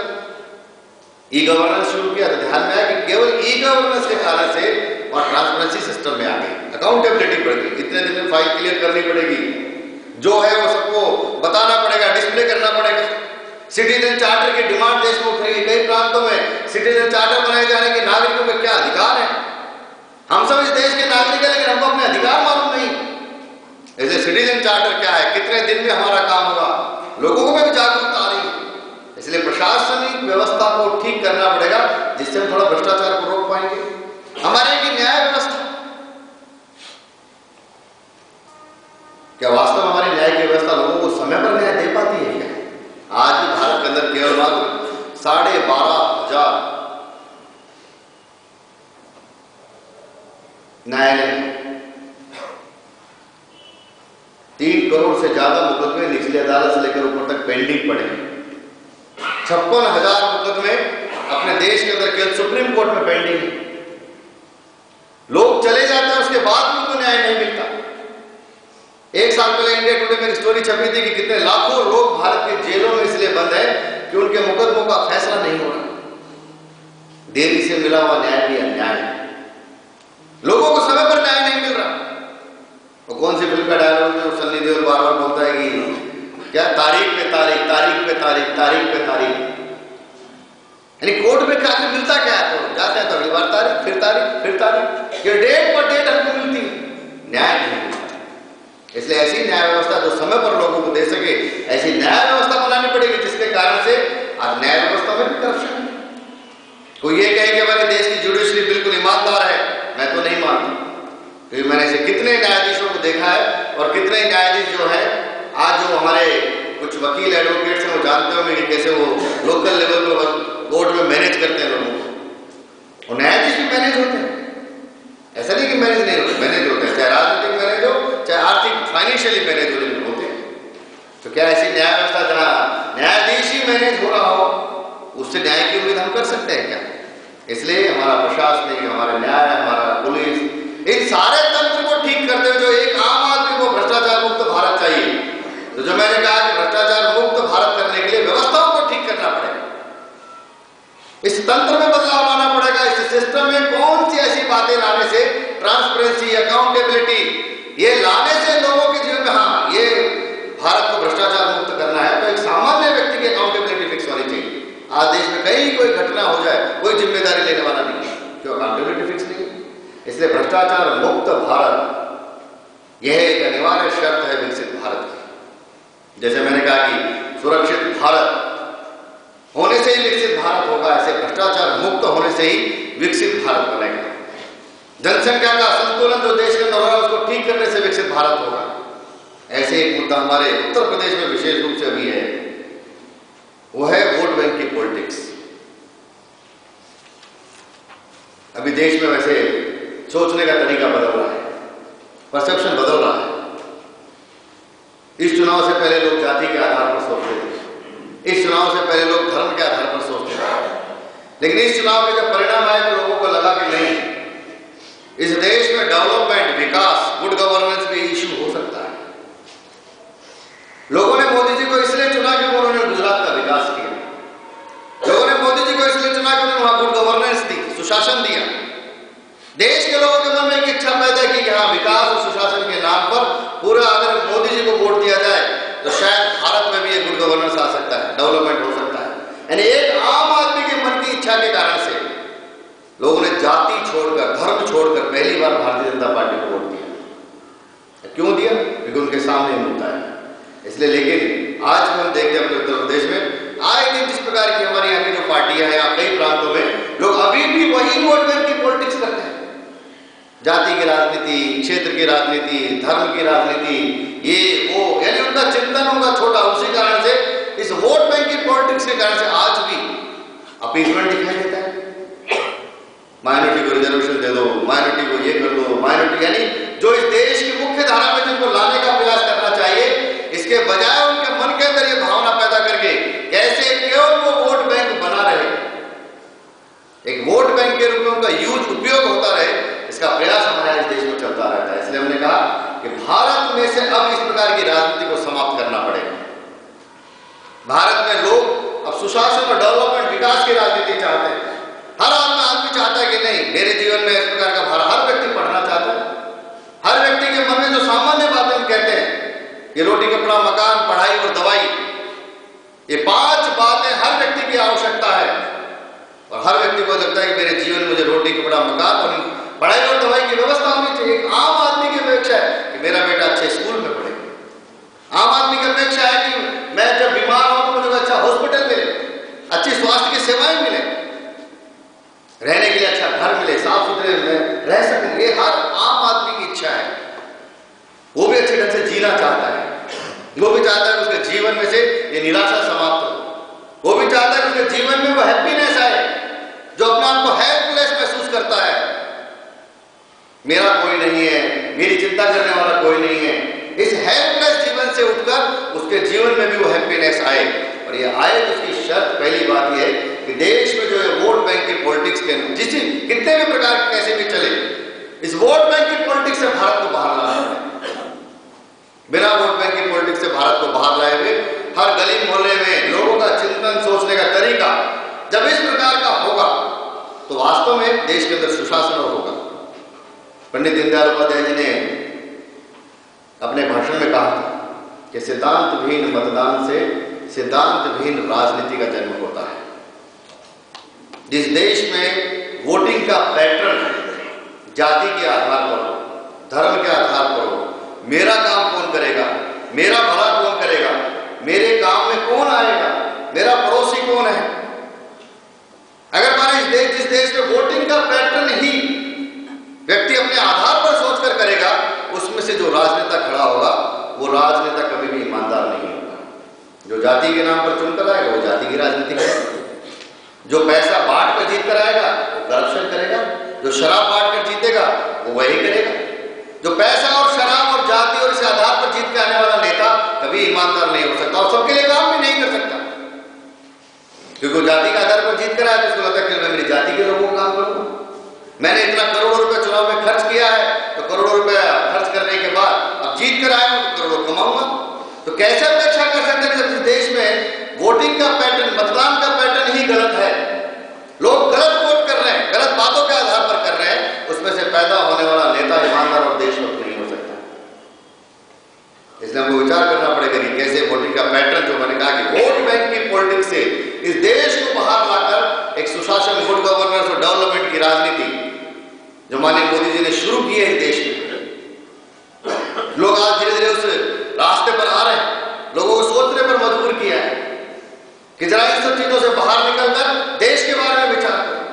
ई गवर्नेंस शुरू किया, तो ध्यान में आया कि केवल ई गवर्नेंस के कारण से और ट्रांसपेरेंसी सिस्टम में आ गई, अकाउंटेबिलिटी बढ़ गई। इतने दिन में फाइल क्लियर करनी पड़ेगी, जो है वो सबको बताना पड़ेगा, डिस्प्ले करना पड़ेगा। सिटीजन चार्टर की डिमांड देश में उठेगी। कई प्रांतों में सिटीजन चार्टर बनाए जाने के नागरिकों के क्या अधिकार है। हम सब इस देश के नागरिक हैं, लेकिन हमको अपने अधिकार मालूम नहीं। ऐसे सिटीजन चार्टर क्या है, कितने दिन में हमारा काम होगा, लोगों को भी जागरूकता आ रही है। इसलिए प्रशासनिक व्यवस्था को ठीक करना पड़ेगा, जिससे हम थोड़ा भ्रष्टाचार को रोक पाएंगे। हमारे की न्याय व्यवस्था, क्या वास्तव में हमारी न्याय की व्यवस्था लोगों को समय पर न्याय दे पाती है क्या? आज भी भारत के अंदर केवल मात्र 12,500 न्यायालय, 3 करोड़ से ज्यादा मुकदमे निचली अदालत से लेकर ऊपर तक पेंडिंग पड़े हैं। 56,000 मुकदमे अपने देश के अंदर केवल सुप्रीम कोर्ट में पेंडिंग है। लोग चले जाते हैं, उसके बाद भी उनको न्याय नहीं मिलता। 1 साल पहले इंडिया टुडे में एक स्टोरी छपी थी कि कितने लाखों लोग भारत के जेलों में इसलिए बंद है कि उनके मुकदमों का फैसला नहीं हो रहा। देरी से मिला हुआ न्याय भी अन्याय है। लोगों को समय पर न्याय नहीं मिल रहा। वो कौन सी फिल्म का डायलॉग है, सन्नी देओल बार बार बोलता है कि क्या तारीख पे तारीख, तारीख पे तारीख, तारीख पे तारीख। यानी कोर्ट में क्या मिलता क्या है? तो जाते हैं तो अगली बार तारीख, फिर तारीख, फिर तारीख, ये डेट पर डेट हमको मिलती है, न्याय नहीं मिलता। इसलिए ऐसी न्याय व्यवस्था जो समय पर लोगों को दे सके, ऐसी न्याय व्यवस्था बनानी पड़ेगी, जिसके कारण से आज न्याय व्यवस्था में भी करप्शन है। कोई ये कहे कि हमारे देश की जुडिशरी बिल्कुल ईमानदार है, मैं तो नहीं मानता, क्योंकि मैंने ऐसे कितने न्यायाधीशों को देखा है और कितने न्यायाधीश जो है आज जो हमारे कुछ वकील एडवोकेट्स हैं, वो जानते होंगे कि कैसे वो लोकल लेवल पर कोर्ट में मैनेज करते हैं लोगों को। और न्यायाधीश भी मैनेज होते हैं, ऐसा नहीं कि मैनेज नहीं होते, मैनेज होते हैं, चाहे राजनीतिक मैनेज हो, चाहे आर्थिक फाइनेंशियली मैनेज होते हैं। तो क्या ऐसी न्याय व्यवस्था जहां न्यायाधीश ही मैनेज हो रहा हो, उससे न्याय की उम्मीद हम कर सकते हैं क्या? इसलिए हमारा प्रशासनिक, हमारा न्याय, हमारा पुलिस, इन सारे तंत्र को ठीक करते हुए जो एक आम आदमी को भ्रष्टाचार मुक्त भारत चाहिए, तो जो मैंने कहा कि भ्रष्टाचार मुक्त भारत करने के लिए व्यवस्थाओं को ठीक करना पड़ेगा, इस तंत्र में बदलाव लाना पड़ेगा। इस सिस्टम में कौन सी ऐसी बातें लाने से, ट्रांसपेरेंसी, अकाउंटेबिलिटी, ये लाने से लोगों के जीवन में, हाँ, ये भारत को भ्रष्टाचार मुक्त करना है, तो एक सामान्य व्यक्ति की अकाउंटेबिलिटी फिक्स होनी चाहिए। आज देश में कहीं कोई घटना हो जाए, कोई जिम्मेदारी लेने वाला नहीं है, क्यों? अकाउंटेबिलिटी फिक्स नहीं। इसलिए भ्रष्टाचार मुक्त भारत यह एक अनिवार्य शर्त है विकसित भारत की। जैसे मैंने कहा कि सुरक्षित भारत होने से ही विकसित भारत होगा, ऐसे भ्रष्टाचार मुक्त होने से ही विकसित भारत बनेगा। जनसंख्या का संतुलन जो देश के अंदर हो रहा है उसको ठीक करने से विकसित भारत होगा। ऐसे एक मुद्दा हमारे उत्तर प्रदेश में विशेष रूप से अभी है, वो है वोट बैंक की पॉलिटिक्स। अभी देश में वैसे सोचने का तरीका बदल रहा है, परसेप्शन बदल रहा है। इस चुनाव से पहले लोग जाति के आधार पर सोचते थे, इस चुनाव से पहले लोग धर्म के आधार पर सोचते थे, लेकिन इस चुनाव के जब परिणाम आए तो लोगों को लगा कि नहीं, इस देश में डेवलपमेंट, विकास, गुड गवर्नेंस भी इश्यू हो सकता है। लोगों ने मोदी जी को इसलिए चुना क्योंकि उन्होंने गुजरात का विकास किया। लोगों ने मोदी जी को इसलिए चुना क्योंकि उन्होंने वहां गुड गवर्नेंस दी, सुशासन दिया। देश के लोगों के मन में एक इच्छा पैदा की कि हाँ, विकास और सुशासन के नाम पर पूरा अगर मोदी जी को वोट दिया जाए तो शायद भारत में भी एक गुड गवर्नेंस आ सकता है, डेवलपमेंट हो सकता है। यानी एक आम आदमी के मन की इच्छा के कारण से लोगों ने जाति छोड़कर, धर्म छोड़कर पहली बार भारतीय जनता पार्टी को वोट दिया। क्यों दिया? क्योंकि उनके सामने मुद्दा है इसलिए। लेकिन आज हम देखते हैं अपने उत्तर प्रदेश में आए दिन जिस प्रकार की हमारे यहाँ की जो पार्टियां हैं, यहाँ कई प्रांतों में लोग अभी भी वही वोट बैंक की पॉलिटिक्स करते हैं। जाति की राजनीति, क्षेत्र की राजनीति, धर्म की राजनीति, ये वो, यानी उनका चिंतन होगा छोटा। उसी कारण से इस वोट बैंक की पॉलिटिक्स के कारण से आज भी अपीसमेंट दिखाई देता है। माइनॉरिटी को रिजर्वेशन दे दो, माइनॉरिटी को ये कर दो, माइनॉरिटी यानी जो इस देश की मुख्य धारा में जिनको लाने का प्रयास करना चाहिए, इसके बजाय उनके मन के अंदर ये भावना पैदा करके कैसे केवल वो वोट बैंक बना रहे, एक वोट बैंक के रूप में उनका यूज, उपयोग होता रहे, इसका प्रयास हमारे इस देश में चलता रहता है। इसलिए हमने कहा कि भारत में से अब इस प्रकार की राजनीति को समाप्त करना पड़ेगा। भारत में लोग अब सुशासन और डेवलपमेंट, विकास की राजनीति चाहते हैं। हर आदमी चाहता है कि नहीं, मेरे जीवन में इस प्रकार का भार, हर व्यक्ति पढ़ना चाहता है। हर व्यक्ति के मन में जो सामान्य बातें हम कहते हैं, ये रोटी, कपड़ा, मकान, पढ़ाई और दवाई, ये 5 बातें हर व्यक्ति की आवश्यकता है। और हर व्यक्ति को लगता है कि मेरे जीवन में मुझे रोटी, कपड़ा, मकान और पढ़ाई और दवाई की व्यवस्था होनी चाहिए। एक आम आदमी की अपेक्षा है कि मेरा बेटा अच्छे स्कूल में पढ़े। आम आदमी की अपेक्षा है कि मैं जब बीमार हूं तो मुझे अच्छा हॉस्पिटल मिले, अच्छी स्वास्थ्य की सेवाएं मिले, रहने के लिए अच्छा घर मिले, साफ सुथरे में रह सकें। ये हर आम आदमी की इच्छा है। वो भी अच्छे ढंग से जीना चाहता है, वो भी चाहता है कि उसके जीवन में से ये निराशा समाप्त हो, वो भी चाहता है कि उसके जीवन में वो हैप्पीनेस आए, जो अपने आप को हेल्पलेस महसूस करता है, मेरा कोई नहीं है, मेरी चिंता करने वाला कोई नहीं है। इस हेल्पलेस जीवन से उठकर उसके जीवन में भी वो हैप्पीनेस आए। और ये आए तो उसकी शर्त, पहली बात यह है कि देश में जो है वोट बैंक की पॉलिटिक्स के जिस कितने भी प्रकार के कैसे भी चले, इस वोट बैंक की पॉलिटिक्स से भारत को बाहर लाना है। बिना वोट बैंक की पॉलिटिक्स से भारत को बाहर लाए हुए हर गली मोहल्ले में लोगों का चिंतन, सोचने का तरीका जब इस प्रकार का होगा तो वास्तव में देश के अंदर सुशासन होगा। पंडित दीनदयाल उपाध्याय जी ने अपने भाषण में कहा था कि सिद्धांतहीन मतदान से सिद्धांतहीन राजनीति का जन्म होता है। जिस देश में वोटिंग का पैटर्न जाति के आधार पर हो, धर्म के आधार पर हो, मेरा काम कौन करेगा, मेरा भला कौन करेगा, मेरे काम में कौन आएगा, मेरा पड़ोसी कौन है, अगर माने जिस देश में वोटिंग का पैटर्न ही व्यक्ति अपने आधार पर सोचकर करेगा, उसमें से जो राजनेता खड़ा होगा वो राजनेता कभी भी ईमानदार नहीं होगा। जो जाति के नाम पर चुनकर आएगा वो जाति की राजनीति करेगा, जो पैसा बांट कर जीत कर आएगा वो करप्शन करेगा, जो शराब बांट कर जीतेगा वो वही करेगा। जो पैसा और शराब और जाति और इस आधार पर जीत के आने वाला नेता कभी ईमानदार नहीं हो सकता और सबके लिए काम भी नहीं कर सकता, क्योंकि वो जाति के आधार पर जीत कर आया तो उसको लगता है कि मैं मेरी जाति के लोगों को काम करूंगा, मैंने इतना करोड़ों रुपए चुनाव में खर्च किया है तो करोड़ों रुपए खर्च करने के बाद अब जीत कर आया हूं तो करोड़ों कमाऊंगा। तो कैसे अपेक्षा कर सकते हैं जब इस देश में वोटिंग का पैटर्न, मतदान का पैटर्न ही गलत है, लोग गलत वोट कर रहे हैं, गलत बातों के आधार पर कर रहे हैं, उसमें से पैदा होने वाला नेता ईमानदार और देशभक्त नहीं हो सकता। इसलिए हमको विचार करना पड़ेगा कि कैसे वोटिंग का पैटर्न, जो मैंने कहा कि वोट बैंक की पॉलिटिक्स से इस देश को बाहर लाकर एक सुशासन, गुड गवर्नेंस और डेवलपमेंट की राजनीति जो माननीय मोदी जी ने शुरू की है इस देश में, कि जरा इन सब चीजों से बाहर निकलकर देश के बारे में विचार करें।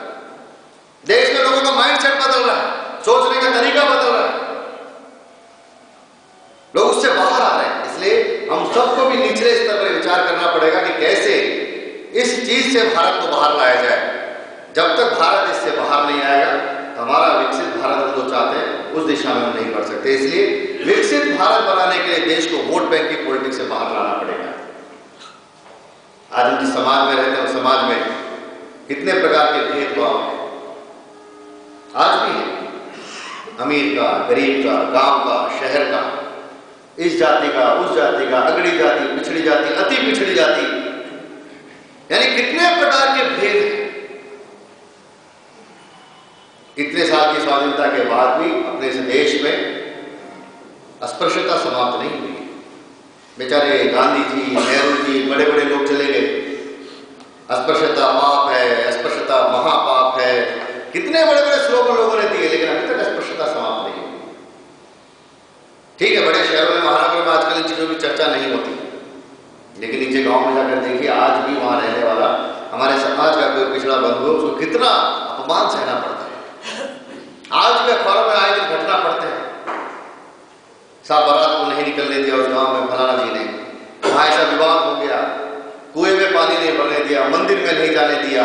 देश में लोगों का माइंडसेट बदल रहा है, सोचने का तरीका बदल रहा है, लोग उससे बाहर आ रहे हैं। इसलिए हम सबको भी निचले स्तर पर विचार करना पड़ेगा कि कैसे इस चीज से भारत को बाहर लाया जाए। जब तक भारत इससे बाहर नहीं आएगा तो हमारा विकसित भारत हम जो चाहते हैं उस दिशा में हम नहीं बढ़ सकते। इसलिए विकसित भारत बनाने के लिए देश को वोट बैंक की पॉलिटिक्स से बाहर लाना पड़ेगा। आज हम जिस समाज में रहते हैं उस समाज में कितने प्रकार के भेदभाव हैं, आज भी है। अमीर का, गरीब का, गांव का, शहर का, इस जाति का, उस जाति का, अगड़ी जाति, पिछड़ी जाति, अति पिछड़ी जाति, यानी कितने प्रकार के भेद हैं। इतने साल की स्वाधीनता के बाद भी अपने इस देश में अस्पृश्यता समाप्त नहीं हुई। बेचारे गांधी जी, नेहरू जी, बड़े बड़े लोग चले गए, अस्पृश्यता पाप है, अस्पृश्यता महापाप है, कितने बड़े बड़े स्लोगन लोगों ने दिए, लेकिन अभी तक अस्पृश्यता समाप्त नहीं हुई। ठीक है, बड़े शहरों में, महानगरों में आजकल इन चीजों की चर्चा नहीं होती, लेकिन नीचे गांव में जाकर देखिए, आज भी वहां रहने वाला हमारे समाज का कोई पिछड़ा बंधु हो, उसको कितना अपमान सहना पड़ता है। आज भी अखबारों में आए दिन घटना पड़ते हैं, साहब बारात को नहीं निकलने दिया उस गांव में फलाना जी ने, वहां ऐसा विवाद हो गया, कुएं में पानी नहीं भरने दिया, मंदिर में नहीं जाने दिया।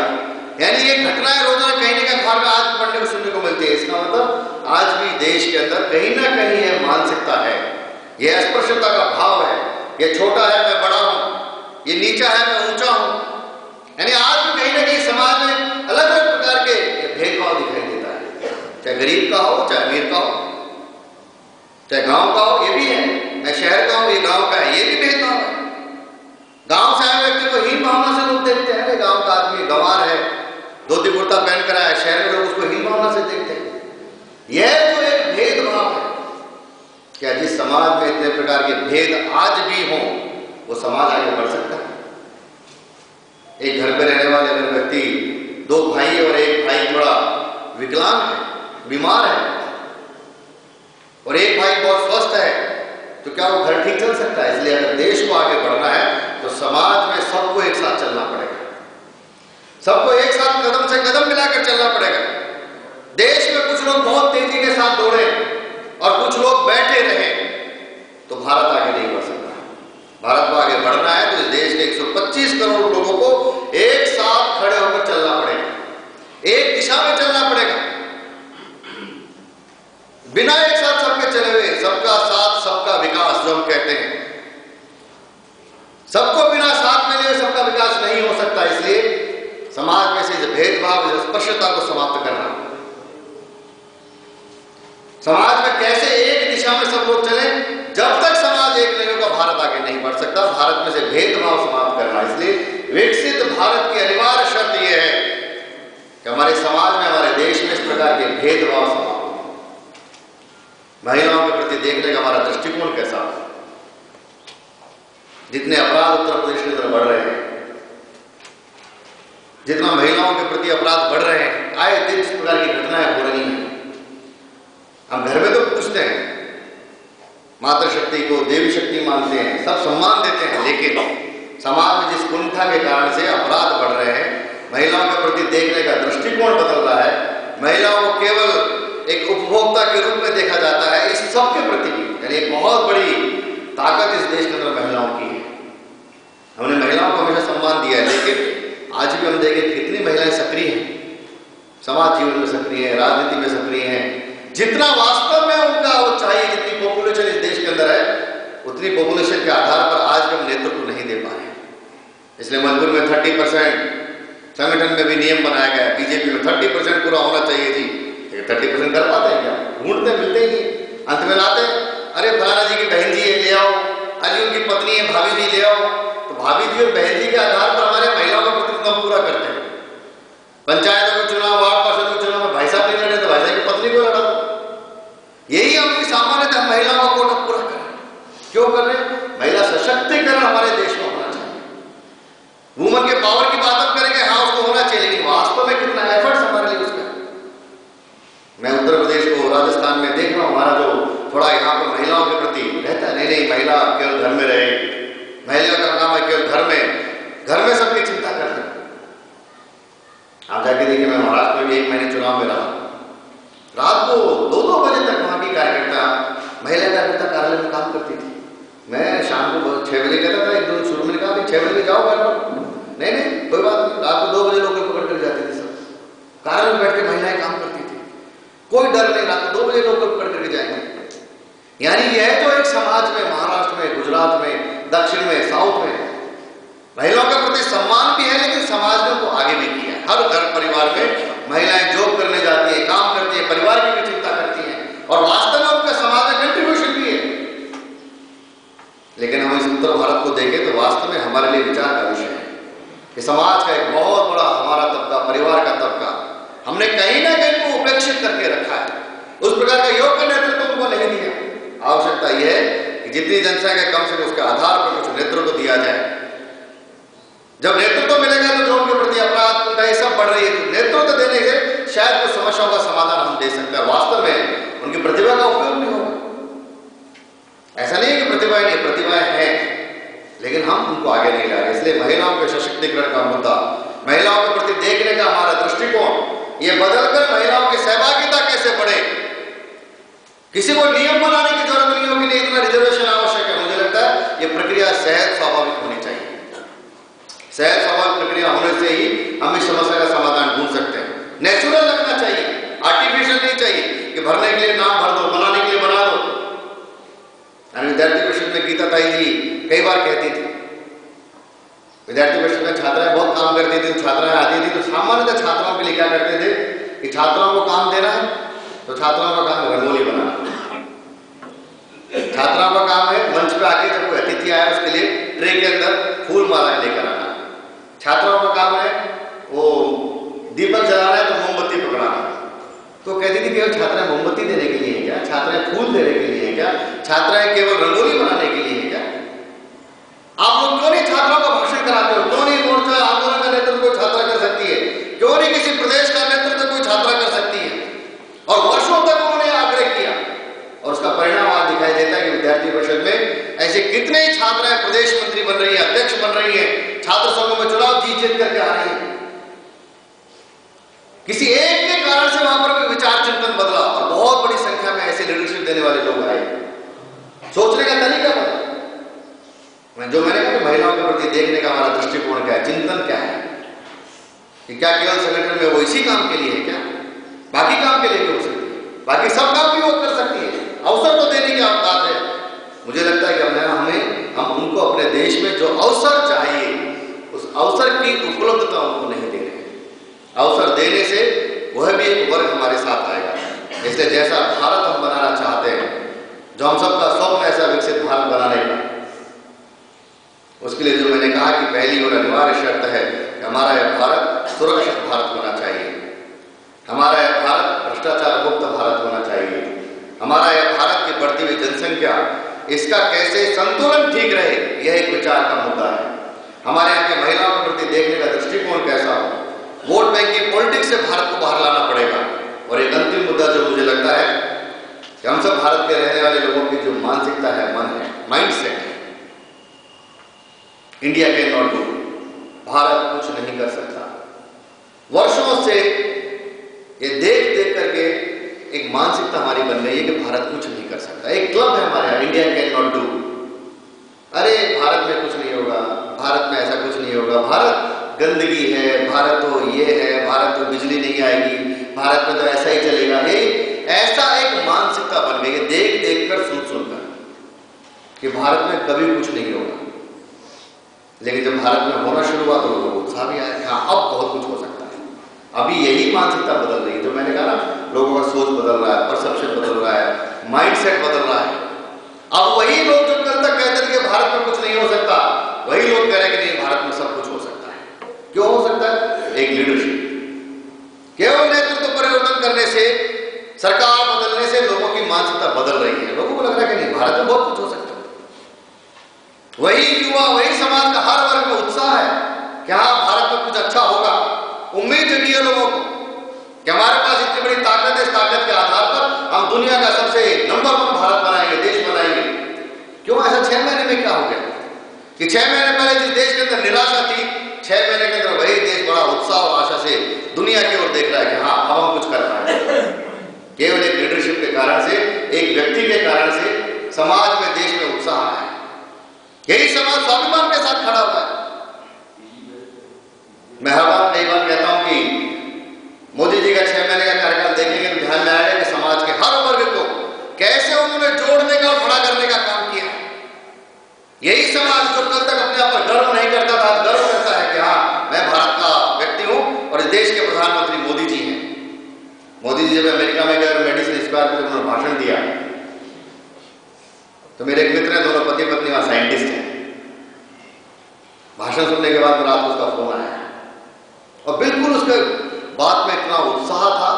यानी ये घटनाएं रोजाना कहीं ना कहीं अखबार में आज पढ़ने को सुनने को मिलती है। इसका मतलब आज भी देश के अंदर कहीं ना कहीं ये मानसिकता है, ये अस्पृश्यता का भाव है, ये छोटा है मैं बड़ा हूं, ये नीचा है मैं ऊंचा हूं। यानी आज भी कहीं ना कहीं समाज में अलग अलग प्रकार के भेदभाव दिखाई देता है, चाहे गरीब का हो, चाहे अमीर का हो, चाहे गांव का हो, ये भी है, मैं शहर का हूं, ये गांव का है, ये भी भेदभाव है। गांव से आए व्यक्ति को हीन भावना से लोग देखते हैं, गांव का आदमी गंवार है, धोती कुर्ता पहन कर आया, शहर में लोग उसको हीन भावना से देखते हैं। यह जो एक भेदभाव है, क्या जिस समाज में इतने प्रकार के भेद आज भी हों वो समाज आगे बढ़ सकता है? एक घर में रहने वाले अगर व्यक्ति, दो भाई और एक भाई थोड़ा विकलांग है, बीमार है, और एक भाई बहुत स्वस्थ है, तो क्या वो घर ठीक चल सकता है? इसलिए अगर देश को आगे बढ़ना है तो समाज में सबको एक साथ चलना पड़ेगा, सबको एक साथ कदम से कदम मिलाकर चलना पड़ेगा। देश में कुछ लोग बहुत तेजी के साथ दौड़े और कुछ लोग बैठे रहे तो भारत आगे नहीं बढ़ सकता। भारत को आगे बढ़ना है तो इस देश के 125 करोड़ लोगों को एक साथ खड़े होकर चलना पड़ेगा, एक दिशा में चलना पड़ेगा। बिना एक साथ सबके चले हुए, सबका साथ सबका विकास जो हम कहते हैं, सबको बिना साथ में लिए सबका विकास नहीं हो सकता। इसलिए समाज में से भेदभाव, अस्पृश्यता को समाप्त करना, समाज में कैसे एक दिशा में सब लोग चले, जब तक समाज एक नहीं होगा भारत आगे नहीं बढ़ सकता। भारत में से भेदभाव समाप्त करना, इसलिए विकसित भारत की अनिवार्य शर्त यह है कि हमारे समाज में, हमारे देश में इस प्रकार के भेदभाव समाप्त हो। महिलाओं के प्रति देखने का हमारा दृष्टिकोण कैसा हो? जितने अपराध उत्तर प्रदेश के अंदर बढ़ रहे हैं, जितना महिलाओं के प्रति अपराध बढ़ रहे हैं, आए दिन इस प्रकार की घटनाएं हो रही हैं। हम घर में तो पूछते हैं, मातृशक्ति को देवी शक्ति मानते हैं, सब सम्मान देते हैं, लेकिन समाज में जिस कुंठा के कारण से अपराध बढ़ रहे हैं, महिलाओं के प्रति देखने का दृष्टिकोण बदल रहा है, महिलाओं को केवल एक उपभोक्ता के रूप में देखा जाता है, इस सबके प्रति यानी एक बहुत बड़ी ताकत इस देश के अंदर महिलाओं की है। हमने महिलाओं को हमेशा सम्मान दिया है, लेकिन आज भी हम देखें कितनी महिलाएं सक्रिय हैं, समाज जीवन में सक्रिय हैं, राजनीति में सक्रिय हैं। जितना वास्तव में उनका वो चाहिए, जितनी पॉपुलेशन इस देश के अंदर है, उतनी पॉपुलेशन के आधार पर आज भी हम नेतृत्व नहीं दे पा रहे। इसलिए मजबूर में 30% संगठन में भी नियम बनाया गया है, बीजेपी में 30% पूरा होना चाहिए जी। 30% कर पाते हैं क्या? ढूंढते मिलते ही नहीं, अंत में लाते अरे फलाना जी की बहन जी है ले आओ, अली उनकी पत्नी है भाभी जी ले आओ। तो भाभी जी और बहन जी के आधार पर हमारे महिलाओं का प्रतिनिधित्व हम पूरा करते हैं। पंचायतों के चुनाव, वार्ड पार्षद के चुनाव में भाई साहब नहीं लड़े तो भाई साहब की पत्नी को लड़ा। यही हमारी सामान्यतः महिलाओं का कोटा पूरा कर रहे हैं। क्यों कर रहे हैं? महिला सशक्तिकरण हमारे देश में होना चाहिए। वुमन के पावर की बात हम करेंगे, हाँ उसको होना चाहिए, लेकिन वास्तव में कितना एफर्ट्स हमारे लिए उसका। मैं उत्तर प्रदेश को, राजस्थान में देख रहा हूँ, हमारा जो थोड़ा यहाँ पर महिलाओं के प्रति रहता है, नहीं महिला केवल घर में रहे, महिला का काम है केवल घर में सबकी जाओ घर पर, नहीं नहीं कोई बात नहीं, रात को 2 बजे लोग पकड़ कर जाते थे, सब कार में बैठ के महिलाएं काम करती थी, कोई डर नहीं, रात को 2 बजे लोग पकड़ करके जाएंगे। यानी यह जो एक समाज में, महाराष्ट्र में, गुजरात में, दक्षिण में, साउथ में महिलाओं के प्रति सम्मान भी है, लेकिन समाज ने उनको आगे भी किया। हर घर परिवार में महिलाएं जॉब करने जाती है, काम करती है, परिवार की भी चिंता करती हैं और वास्तव में उनका समाज में कंट्रीब्यूशन भी है। लेकिन हम इस उत्तर भारत को देखें तो वास्तव में हमारे लिए विचार का विषय है कि समाज का एक बहुत बड़ा हमारा तबका, परिवार का तबका, हमने कहीं ना कहीं को उपेक्षित करके रखा है, उस प्रकार का योग्य नेतृत्व उनको नहीं दिया। आवश्यकता यह है कि जितनी जनसंख्या कम से कम उसके आधार पर कुछ नेतृत्व दिया जाए। जब नेतृत्व मिलेगा तो जो उनके प्रति अपराध ये सब बढ़ रही है, तो नेतृत्व देने से शायद कुछ समस्याओं का समाधान हम दे सकते हैं, वास्तव में उनकी प्रतिभा का उपयोग नहीं होगा। ऐसा नहीं है कि प्रतिभाएं नहीं, प्रतिभाएं हैं, लेकिन हम उनको आगे नहीं ला रहे। इसलिए महिलाओं के सशक्तिकरण का मुद्दा, महिलाओं के प्रति देखने का हमारा दृष्टिकोण, ये बदलकर महिलाओं की सहभागिता कैसे बढ़े। किसी को नियम बनाने की जरूरत नहीं होगी, नहीं इतना रिजर्वेशन आवश्यक है। मुझे लगता है ये प्रक्रिया सहज स्वाभाविक होनी चाहिए। सहज स्वाभाविक प्रक्रिया होने से ही हम इस समस्या का समाधान ढूंढ सकते हैं। नेचुरल लगना चाहिए, आर्टिफिशियल नहीं चाहिए कि भरने के लिए नाम भर दो, बनाने के लिए बना दो। विद्यार्थी परिषद में गीता ताई जी कई बार कहती थी, विद्यार्थी परिषद में छात्राएं बहुत काम करती थी, तो छात्राएं आती थी तो सामान्यतः छात्राओं के लिए क्या करते थे कि छात्राओं को काम देना है तो छात्राओं का काम रंगोली बनाना, छात्राओं का काम है मंच पे आके जब कोई अतिथि आया उसके लिए ट्रे के अंदर फूल मालाएं लेकर आना, छात्राओं का काम है वो दीपक जलाना है तो मोमबत्ती पकड़ाना। तो कहती थी केवल छात्राएं मोमबत्ती देने के लिए है क्या, छात्राएं फूल देने के लिए है क्या, छात्राएं केवल रंगोली बनाने के लिए है क्या? आप लोग क्यों नहीं छात्राओं का भाषण कराते हो? क्यों नहीं मोर्चा आंदोलन का नेतृत्व कोई छात्रा कर सकती है? क्यों नहीं किसी प्रदेश का नेतृत्व कोई छात्रा कर सकती है? और वर्षों तक उन्होंने आग्रह किया और उसका परिणाम आज दिखाई देता है कि विद्यार्थी परिषद में ऐसे कितने ही छात्राएं प्रदेश मंत्री बन रही है, अध्यक्ष बन रही है, छात्र संघों में चुनाव जीत करके आ रही है। किसी एक के कारण से वहां पर विचार चिंतन बदला और बहुत बड़ी संख्या में ऐसे लीडरशिप देने वाले लोग आए, सोचने का तरीका बदला। जो मैंने कहा महिलाओं के प्रति देखने का हमारा दृष्टिकोण क्या है, चिंतन क्या है, कि क्या केवल संगठन में वो इसी काम के लिए है क्या, बाकी काम के लिए भी हो सकती है, बाकी सब काम भी वो कर सकती है, अवसर तो देने की बात है। मुझे लगता है कि हम उनको अपने देश में जो अवसर चाहिए उस अवसर की उपलब्धता उनको नहीं दे रहे। अवसर देने से वह भी एक वर्ग हमारे साथ आएगा। इसलिए जैसा भारत हम बनाना चाहते हैं, जो हम सबका स्वप्न ऐसा विकसित भारत बनाने का, उसके लिए जो मैंने कहा कि पहली और अनिवार्य शर्त है कि हमारा यह भारत सुरक्षित भारत होना चाहिए, हमारा यह भारत भ्रष्टाचार मुक्त भारत होना चाहिए, हमारा यह भारत की बढ़ती हुई जनसंख्या, इसका कैसे संतुलन ठीक रहे, यह एक विचार का मुद्दा है। हमारे यहाँ की महिलाओं के प्रति देखने का दृष्टिकोण कैसा हो, वोट बैंक की पॉलिटिक्स से भारत को बाहर लाना पड़ेगा। और एक अंतिम मुद्दा जो मुझे लगता है कि हम सब भारत के रहने वाले लोगों की जो मानसिकता है, मन है, माइंडसेट है, India can not do, Bharat कुछ नहीं कर सकता। वर्षों से ये देख देख करके एक मानसिकता हमारी बन गई है कि भारत कुछ नहीं कर सकता। एक क्लब है हमारे यहाँ, इंडिया कैन नॉट डू, अरे भारत में कुछ नहीं होगा, भारत में ऐसा कुछ नहीं होगा, भारत गंदगी है, भारत तो ये है, भारत तो बिजली नहीं आएगी, भारत में तो ऐसा ही चलेगा। ये ऐसा एक मानसिकता बन गई है देख देख कर, सुन सुनकर, कि भारत में कभी कुछ नहीं होगा। लेकिन जब भारत में होना शुरू हुआ तो लोगों को उत्साह भी आया कि हाँ अब बहुत कुछ हो सकता है। अभी यही मानसिकता बदल रही है, जो मैंने कहा ना, लोगों का सोच बदल रहा है, परसेप्शन बदल रहा है, माइंडसेट बदल रहा है। अब वही लोग जो कल तक कहते थे कि भारत में कुछ नहीं हो सकता, वही लोग कह रहे हैं कि नहीं, भारत में सब कुछ हो सकता है। क्यों हो सकता है? एक लीडरशिप, केवल नेतृत्व परिवर्तन करने से, सरकार बदलने से लोगों की मानसिकता बदल रही है। लोगों को लग रहा है कि नहीं, भारत में बहुत कुछ हो सकता है। वही युवा, वही समाज का हर वर्ग में उत्साह है कि हाँ भारत में कुछ अच्छा होगा। उम्मीद जगी है लोगों को कि हमारे पास इतनी बड़ी ताकत है, इस ताकत के आधार पर हम दुनिया का सबसे नंबर 1 भारत बनाएंगे, देश बनाएंगे। क्यों ऐसा 6 महीने में क्या हो गया कि 6 महीने पहले जिस देश के अंदर निराशा थी, 6 महीने के अंदर वही देश बड़ा उत्साह और आशा से दुनिया की ओर देख रहा है कि हाँ अब हम कुछ कर रहे हैं। केवल एक लीडरशिप के कारण से, एक व्यक्ति के कारण से समाज में, देश में उत्साह आया है। यही समाज स्वाभिमान के साथ खड़ा हुआ है। जब अमेरिका में गए और मेडिसिन स्क्वायर पर उन्होंने भाषण दिया, तो मेरे एक मित्र हैं, दोनों पति पत्नी वहां साइंटिस्ट हैं। भाषण सुनने के बाद रात को उसका फोन आया और बिल्कुल उसके बात में इतना उत्साह था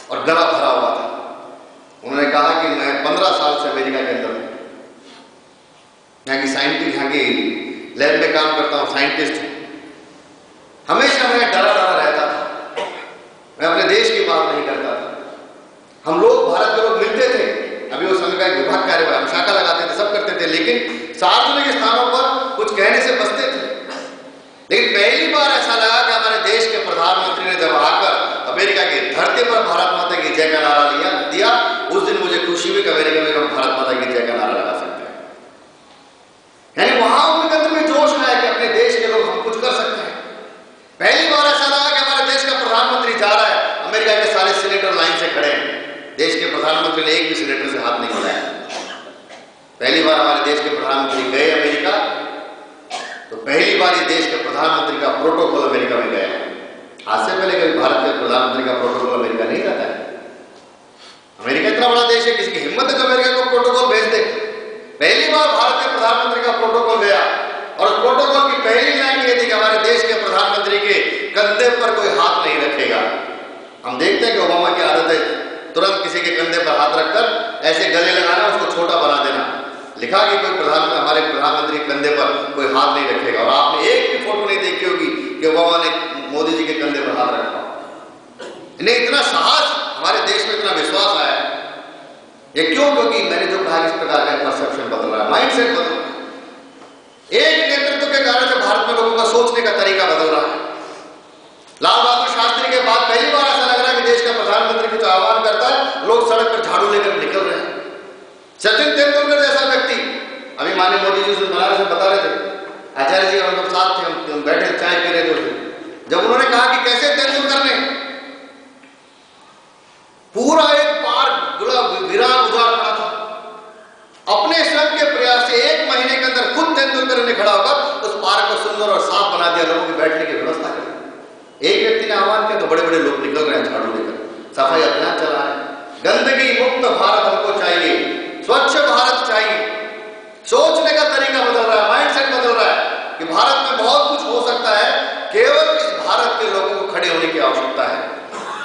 और गला भरा हुआ था। उन्होंने कहा कि मैं 15 साल से अमेरिका के अंदर हूं, यहाँ की साइंटिस्ट, यहाँ की लैब में काम करता हूँ, साइंटिस्ट हूं। हमेशा मैं डरा डरा रहता था, मैं अपने देश की बात नहीं करता था। हम लोग, भारत के लोग मिलते थे, अभी उस समय का एक विभाग कार्यवाही, हम शाखा लगाते थे, सब करते थे, लेकिन सार्वजनिक स्थानों पर कुछ कहने से बचते थे। लेकिन पहली बार ऐसा लगा कि हमारे देश के प्रधानमंत्री ने जब आकर अमेरिका की धरती पर भारत माता की जय का नारा दिया, उस दिन मुझे खुशी हुई कि अमेरिका में हम भारत माता की जय का नारा लगा सकते हैं। यानी वहां उनके अंदर में जोश आया कि अपने देश के लोग हम कुछ कर सकते हैं। पहली बार ऐसा लगा कि हमारे देश का प्रधानमंत्री जा रहा है, अमेरिका के सारे सीनेटर लाइन से खड़े हैं, देश के प्रधानमंत्री ने एक भी सीनेटर से हाथ नहीं मिलाया। पहली बार हमारे देश के प्रधानमंत्री गए अमेरिका, तो पहली बार ये देश के प्रधानमंत्री का प्रोटोकॉल अमेरिका में गया। आज से पहले कभी भारत के प्रधानमंत्री का प्रोटोकॉल अमेरिका नहीं रहता है। अमेरिका इतना बड़ा देश है, किसी की हिम्मत है तो अमेरिका को प्रोटोकॉल भेज दे। पहली बार भारत के प्रधानमंत्री का प्रोटोकॉल गया और उस प्रोटोकॉल की पहली लाइन ये थी कि हमारे देश के प्रधानमंत्री के कंधे पर कोई हाथ नहीं रखेगा। हम देखते हैं कि ओबामा की आदत है तुरंत किसी के कंधे पर हाथ रखकर ऐसे गले लगाना, उसको छोटा बना देना। लिखा कि कोई हमारे प्रधानमंत्री के कंधे पर कोई हाथ नहीं रखेगा। और आपने एक भी फोटो नहीं देखी होगी कि ओबामा ने मोदी जी के कंधे पर हाथ रखा। इन्हें इतना साहस, हमारे देश में इतना विश्वास आया। ये क्यों? क्योंकि मैंने जो कहा, इस प्रकार का परसेप्शन बदल रहा है, माइंडसेट बदल रहा है। एक नेतृत्व के कारण से भारत में लोगों का सोचने का तरीका बदल रहा है। लाल बहादुर शास्त्री के बाद पहली बार ऐसा लग रहा है कि देश का प्रधानमंत्री कुछ आह्वान करता है, लोग सड़क पर झाड़ू लेकर निकल रहे हैं। सचिन तेंदुलकर जैसा व्यक्ति, अभी माननीय मोदी जी बनारस में बता रहे थे, आचार्य जी हम लोग साथ थे, हम बैठे चाय पी रहे थे, जब उन्होंने कहा कि कैसे तेंदुलकर ने पूरा एक पार्क वीरान उजाड़ पड़ा था, अपने स्वयं के प्रयास से 1 महीने के अंदर खुद तेंदुलकर ने खड़ा होकर उस पार्क को सुंदर और साफ बना दिया, लोगों के बैठने की व्यवस्था कर दी। एक व्यक्ति ने आह्वान किया तो बड़े बड़े लोग निकल रहे हैं झाड़ू लेकर, सफाई अभियान चला रहे हैं। गंदगी मुक्त भारत हमको चाहिए, स्वच्छ भारत चाहिए। सोचने का तरीका बदल रहा है, माइंडसेट बदल रहा है कि भारत में बहुत कुछ हो सकता है, केवल इस भारत के लोगों को खड़े होने की आवश्यकता है।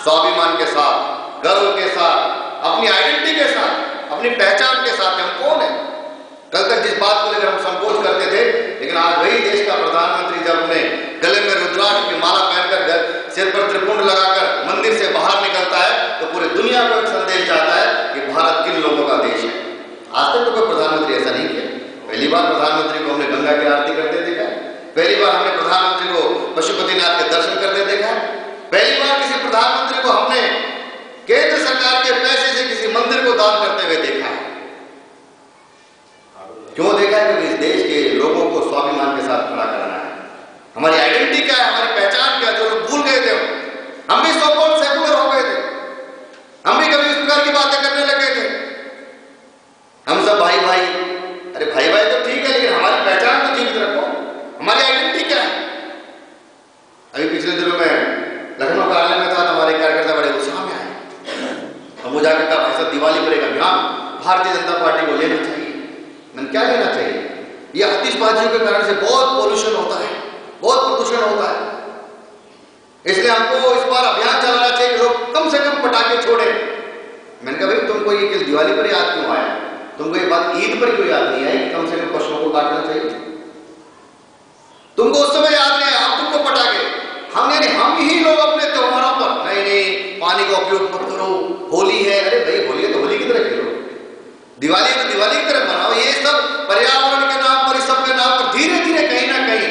स्वाभिमान के साथ, गर्व के साथ, अपनी आइडेंटिटी के साथ, अपनी पहचान के साथ हम कौन है। कल तक जिस बात को लेकर हम संकोच करते थे, लेकिन आज वही देश का प्रधानमंत्री जब अपने गले में रुद्राक्ष की माला पहनकर, सिर पर त्रिपुंड लगाकर मंदिर से बाहर निकलता है, तो पूरी दुनिया को एक संदेश जाता है कि भारत किन लोगों का देश है। आज तक तो कोई प्रधानमंत्री ऐसा नहीं किया। पहली बार प्रधानमंत्री को हमने गंगा की आरती करते देखा है, पहली बार हमने प्रधानमंत्री को पशुपतिनाथ के दर्शन करते देखा है, पहली बार किसी प्रधानमंत्री को हमने केंद्र सरकार के पैसे से किसी मंदिर को दान करते हुए देखा है। क्यों देखा है? क्योंकि इस देश के लोगों को स्वाभिमान के साथ खड़ा करना है। हमारी आइडेंटिटी क्या है, हमारी पहचान क्या है, जो लोग भूल गए थे। हम भी सो कॉल्ड सेकुलर हो गए थे, हम भी कभी इस प्रकार की बातें करने लगे थे। हम सब भाई भाई, अरे भाई भाई तो ठीक है, लेकिन हमारी पहचान तो जीवित रखो, हमारी आइडेंटिटी क्या है। अभी पिछले दिनों में लखनऊ कार्यालय में था, तो हमारे कार्यकर्ता बड़े उत्साह में आए और मुझे जाकर कहा, भाई साहब दिवाली पर एक अभियान भारतीय जनता पार्टी को लेना चाहिए। मैंने क्या लेना चाहिए? ये आतिशबाजियों के कारण से बहुत पोल्यूशन होता है, बहुत प्रदूषण होता है, इसलिए हमको इस बार अभियान चलाना चाहिए कि लोग कम से कम पटाखे छोड़े। मैंने कहा, भाई तुमको ये केवल दिवाली पर याद क्यों आया? तुमको ये बात ईद पर क्यों याद नहीं आई कि कम से कम पशुओं को काटना चाहिए? तुमको उस समय याद नहीं आया, अब तुमको पटाखे। हम ही लोग अपने त्योहारों पर नहीं पानी का उपयोग मत करो, होली है, अरे भाई होली है तो होली की तरह खेलो, दिवाली है तो दिवाली की तरह मनाओ। ये सब पर्यावरण के नाम पर, इस सब के नाम पर धीरे धीरे कहीं ना कहीं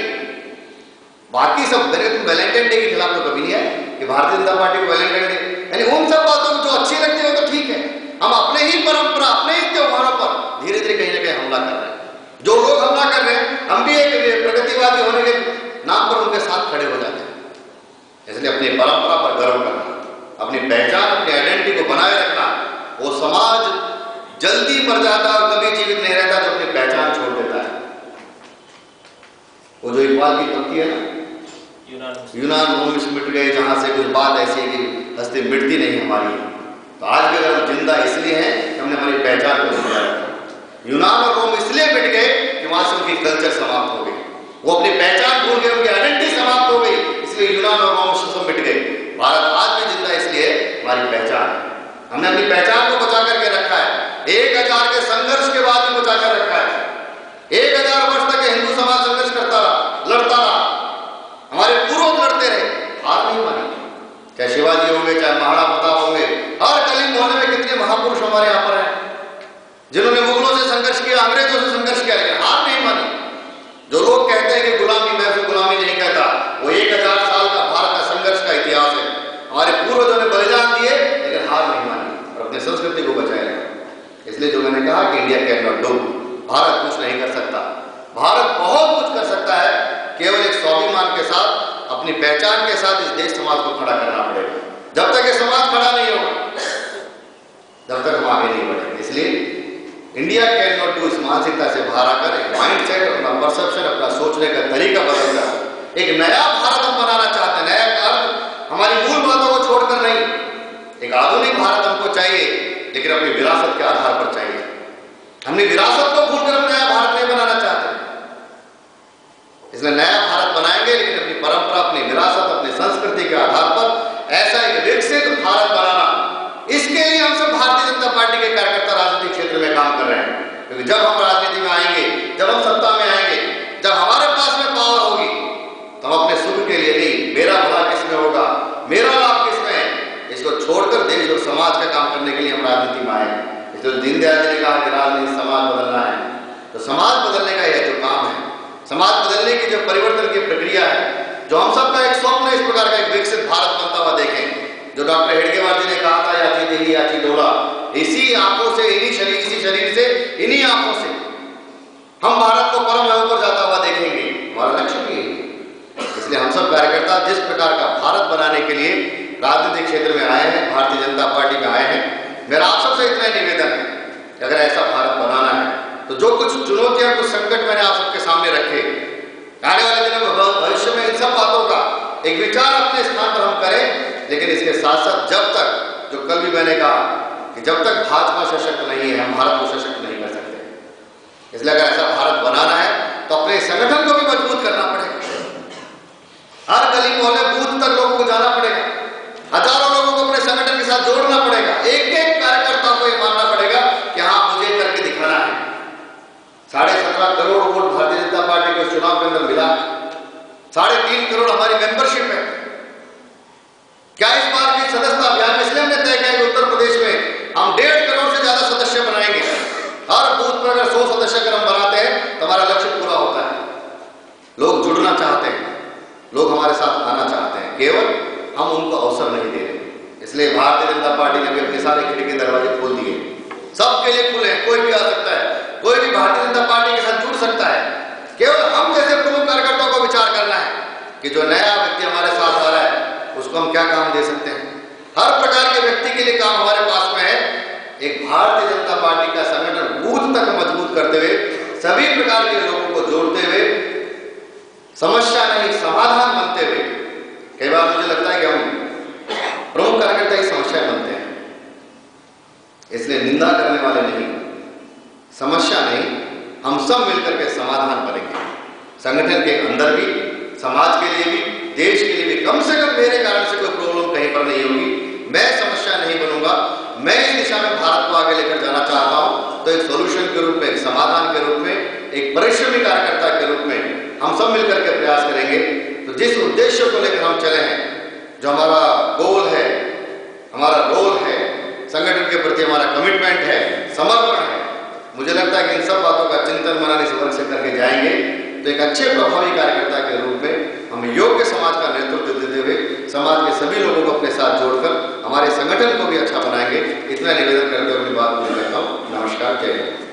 बाकी सब, तुम वैलेंटाइन डे के खिलाफ तो कभी नहीं है कि भारतीय जनता पार्टी को वैलेंटाइन डे, यानी उन सब बातों को जो अच्छी लगती है तो ठीक है, हम अपने ही परंपरा, अपने ही त्योहारों पर धीरे धीरे कहीं ना कहीं हमला कर रहे हैं। जो लोग हमला कर रहे हैं, हम भी एक प्रगतिवादी होने के नाम पर उनके साथ खड़े हो जाते हैं। इसलिए अपनी परंपरा पर गर्व करना, अपनी पहचान, अपनी आइडेंटिटी को बनाए रखना। वो समाज जल्दी मर जाता है और कभी जीवित नहीं रहता जो अपनी पहचान छोड़ देता है। वो जो इकबाल की पंक्ति है ना, यूनान भूमि से मिट गए जहां से कुछ बात ऐसी है कि हस्ती मिटती नहीं हमारी। तो आज भी अगर हम जिंदा इसलिए हैं कि हमने हमारी पहचान को जिंदा रखा। यूनान और रोम इसलिए मिट गए कि वहां से उनकी कल्चर समाप्त हो गई, वो अपनी पहचान भूल गए, उनकी आइडेंटिटी समाप्त हो गई, इसलिए यूनान और रोम से सब मिट गए। भारत आज भी जिंदा इसलिए हमारी पहचान, हमने अपनी पहचान को बचा करके रखा है। 1000 के संघर्ष के बाद भी बचा कर रखा है। 1000 वर्ष तक हिंदू समाज संघर्ष करता रहा, लड़ता रहा, हमारे पूर्वज लड़ते रहे, हार नहीं मानी। चाहे शिवाजी होंगे, चाहे महाराणा प्रताप होंगे, हर कली मोहल्ले में कितने महापुरुष हमारे यहाँ पर हैं जिन्होंने मुगलों से संघर्ष किया, अंग्रेजों से संघर्ष किया, लेकिन हार नहीं मानी। जो लोग कहते हैं कि गुलामी, मैं उसे गुलामी नहीं कहता, वो 1000 साल का भारत का संघर्ष का इतिहास है। हमारे पूर्वजों ने बलिदान दिए लेकिन हार नहीं मानी और अपनी संस्कृति को बचाए रखा। इसलिए जो मैंने कहा कि India can not do, Bharat कुछ नहीं कर सकता। भारत बहुत कुछ कर सकता है, केवल एक स्वाभिमान के साथ, अपनी पहचान के साथ इस देश समाज को खड़ा करना पड़ेगा। जब तक ये समाज खड़ा नहीं होगा जब तक हम आगे नहीं बढ़ेंगे। इसलिए इंडिया कैन नॉट डू इस मानसिकता से बाहर आकर एक माइंडसेट, अपना परसेप्शन, अपना सोचने का तरीका बदलकर एक नया भारत हम बनाना चाहते हैं। नया अर्थ हमारी मूल बातों को छोड़कर नहीं, एक आधुनिक भारत हमको चाहिए, लेकिन अपनी विरासत के आधार पर चाहिए। हमने विरासत को भूलकर हम नया भारत नहीं बनाना चाहते, इसलिए नया भारत बनाएंगे, लेकिन अपनी परंपरा, अपनी विरासत, अपनी संस्कृति के आधार पर ऐसा एक विकसित भारत बनाना, इसके लिए हम सब भारतीय जनता पार्टी के कार्यकर्ता राजनीतिक क्षेत्र में काम कर रहे हैं। क्योंकि जब हम राजनीति में आएंगे, जब हम सत्ता में आएंगे, जब हमारे पास में पावर होगी, तो हम अपने सुख के लिए नहीं, मेरा भला किसमें होगा, मेरा लाभ किसमें है, इसको छोड़कर देश और समाज का काम करने के लिए हम राजनीति में आए। इसलिए दीनदयाल जी ने कहा कि राजनीति समाज बदलना है, तो समाज बदलने का यह जो काम है, समाज बदलने की जो परिवर्तन की प्रक्रिया है, जो हम सबका एक स्वप्न है, इस प्रकार का एक विकसित भारत बनता हुआ देखें। जो डॉक्टर हेडगेवार जी ने कहा था, याची दिल्ली याची डोला, इसी आंखों से, इसी शरीर से, इन्हीं आंखों से हम भारत को परम लोगों पर जाता हुआ देखेंगे। हमारा लक्ष्य भी है। इसलिए हम सब कार्यकर्ता जिस प्रकार का भारत बनाने के लिए राजनीतिक क्षेत्र में आए हैं, भारतीय जनता पार्टी में आए हैं, मेरा आप सबसे इतना निवेदन है कि अगर ऐसा भारत बनाना है तो जो कुछ चुनौतियां, कुछ संकट मैंने आप सबके सामने रखे, आने वाले दिनों में, भविष्य में इन सब बातों का एक विचार अपने स्थान पर हम करें। लेकिन इसके साथ साथ जब तक, जो कल भी मैंने कहा कि जब तक भाजपा सशक्त नहीं है, हम भारत को सशक्त नहीं कर सकते। इसलिए अगर ऐसा भारत बनाना है तो अपने संगठन को भी मजबूत करना पड़ेगा। हर गली मोहल्ले, बूथ तक लोगों को जाना पड़ेगा, हजारों लोगों को अपने संगठन के साथ जोड़ना पड़ेगा। एक एक कार्यकर्ता को यह मानना पड़ेगा कि हाँ, मुझे करके दिखाना है। 17.5 करोड़ वोट भारतीय जनता पार्टी को चुनाव के अंदर मिला, 3.5 करोड़ हमारी मेंबरशिप है। क्या इस बार की सदस्यता अभियान में इसलिए हमने तय किया कि उत्तर प्रदेश में हम 1.5 करोड़ से ज्यादा सदस्य बनाएंगे। हर बूथ पर अगर 100 सदस्य अगर हम बनाते हैं तो हमारा लक्ष्य पूरा होता है। लोग जुड़ना चाहते हैं, लोग हमारे साथ आना चाहते हैं, केवल हम उनको अवसर नहीं दे रहे। इसलिए भारतीय जनता पार्टी ने भी अपने सारे खिड़की दरवाजे खोल दिए, सबके लिए खुले हैं, कोई भी आ सकता है, कोई भी भारतीय जनता पार्टी के साथ जुड़ सकता है। केवल हम जैसे प्रमुख कार्यकर्ताओं को विचार करना है कि जो नया व्यक्ति हमारे साथ आ रहा है उसको हम क्या काम दे सकते हैं। हर प्रकार के व्यक्ति के लिए काम हमारे पास में है। एक भारतीय जनता पार्टी का संगठन बूथ तक मजबूत करते हुए, सभी प्रकार के लोगों को जोड़ते हुए, समस्या नहीं समाधान बनते हुए। कई बार मुझे लगता है कि हम प्रमुख कार्यकर्ता ही समस्या बनते हैं, इसलिए निंदा करने वाले नहीं, समस्या नहीं, हम सब मिलकर के समाधान बनेंगे। संगठन के अंदर भी, समाज के लिए भी, देश के लिए भी। कम से कम मेरे कारण से कोई प्रॉब्लम कहीं पर नहीं होगी, मैं समस्या नहीं बनूंगा। मैं इस दिशा में भारत को आगे लेकर जाना चाहता हूं, तो एक सोल्यूशन के रूप में, एक समाधान के रूप में, एक परिश्रमी कार्यकर्ता के रूप में हम सब मिलकर के प्रयास करेंगे। तो जिस उद्देश्य को लेकर हम चले हैं, जो हमारा गोल है, हमारा रोल है, संगठन के प्रति हमारा कमिटमेंट है, समर्पण है, मुझे लगता है कि इन सब बातों का चिंतन मनन इस वर्ग से करके जाएंगे तो एक अच्छे प्रभावी कार्यकर्ता के रूप में हम योग्य समाज का नेतृत्व देते हुए समाज के सभी लोगों को अपने साथ जोड़कर हमारे संगठन को भी अच्छा बनाएंगे। इतना निवेदन करते हुए अपनी बात पूरी करता हूँ। नमस्कार, जय हिंद।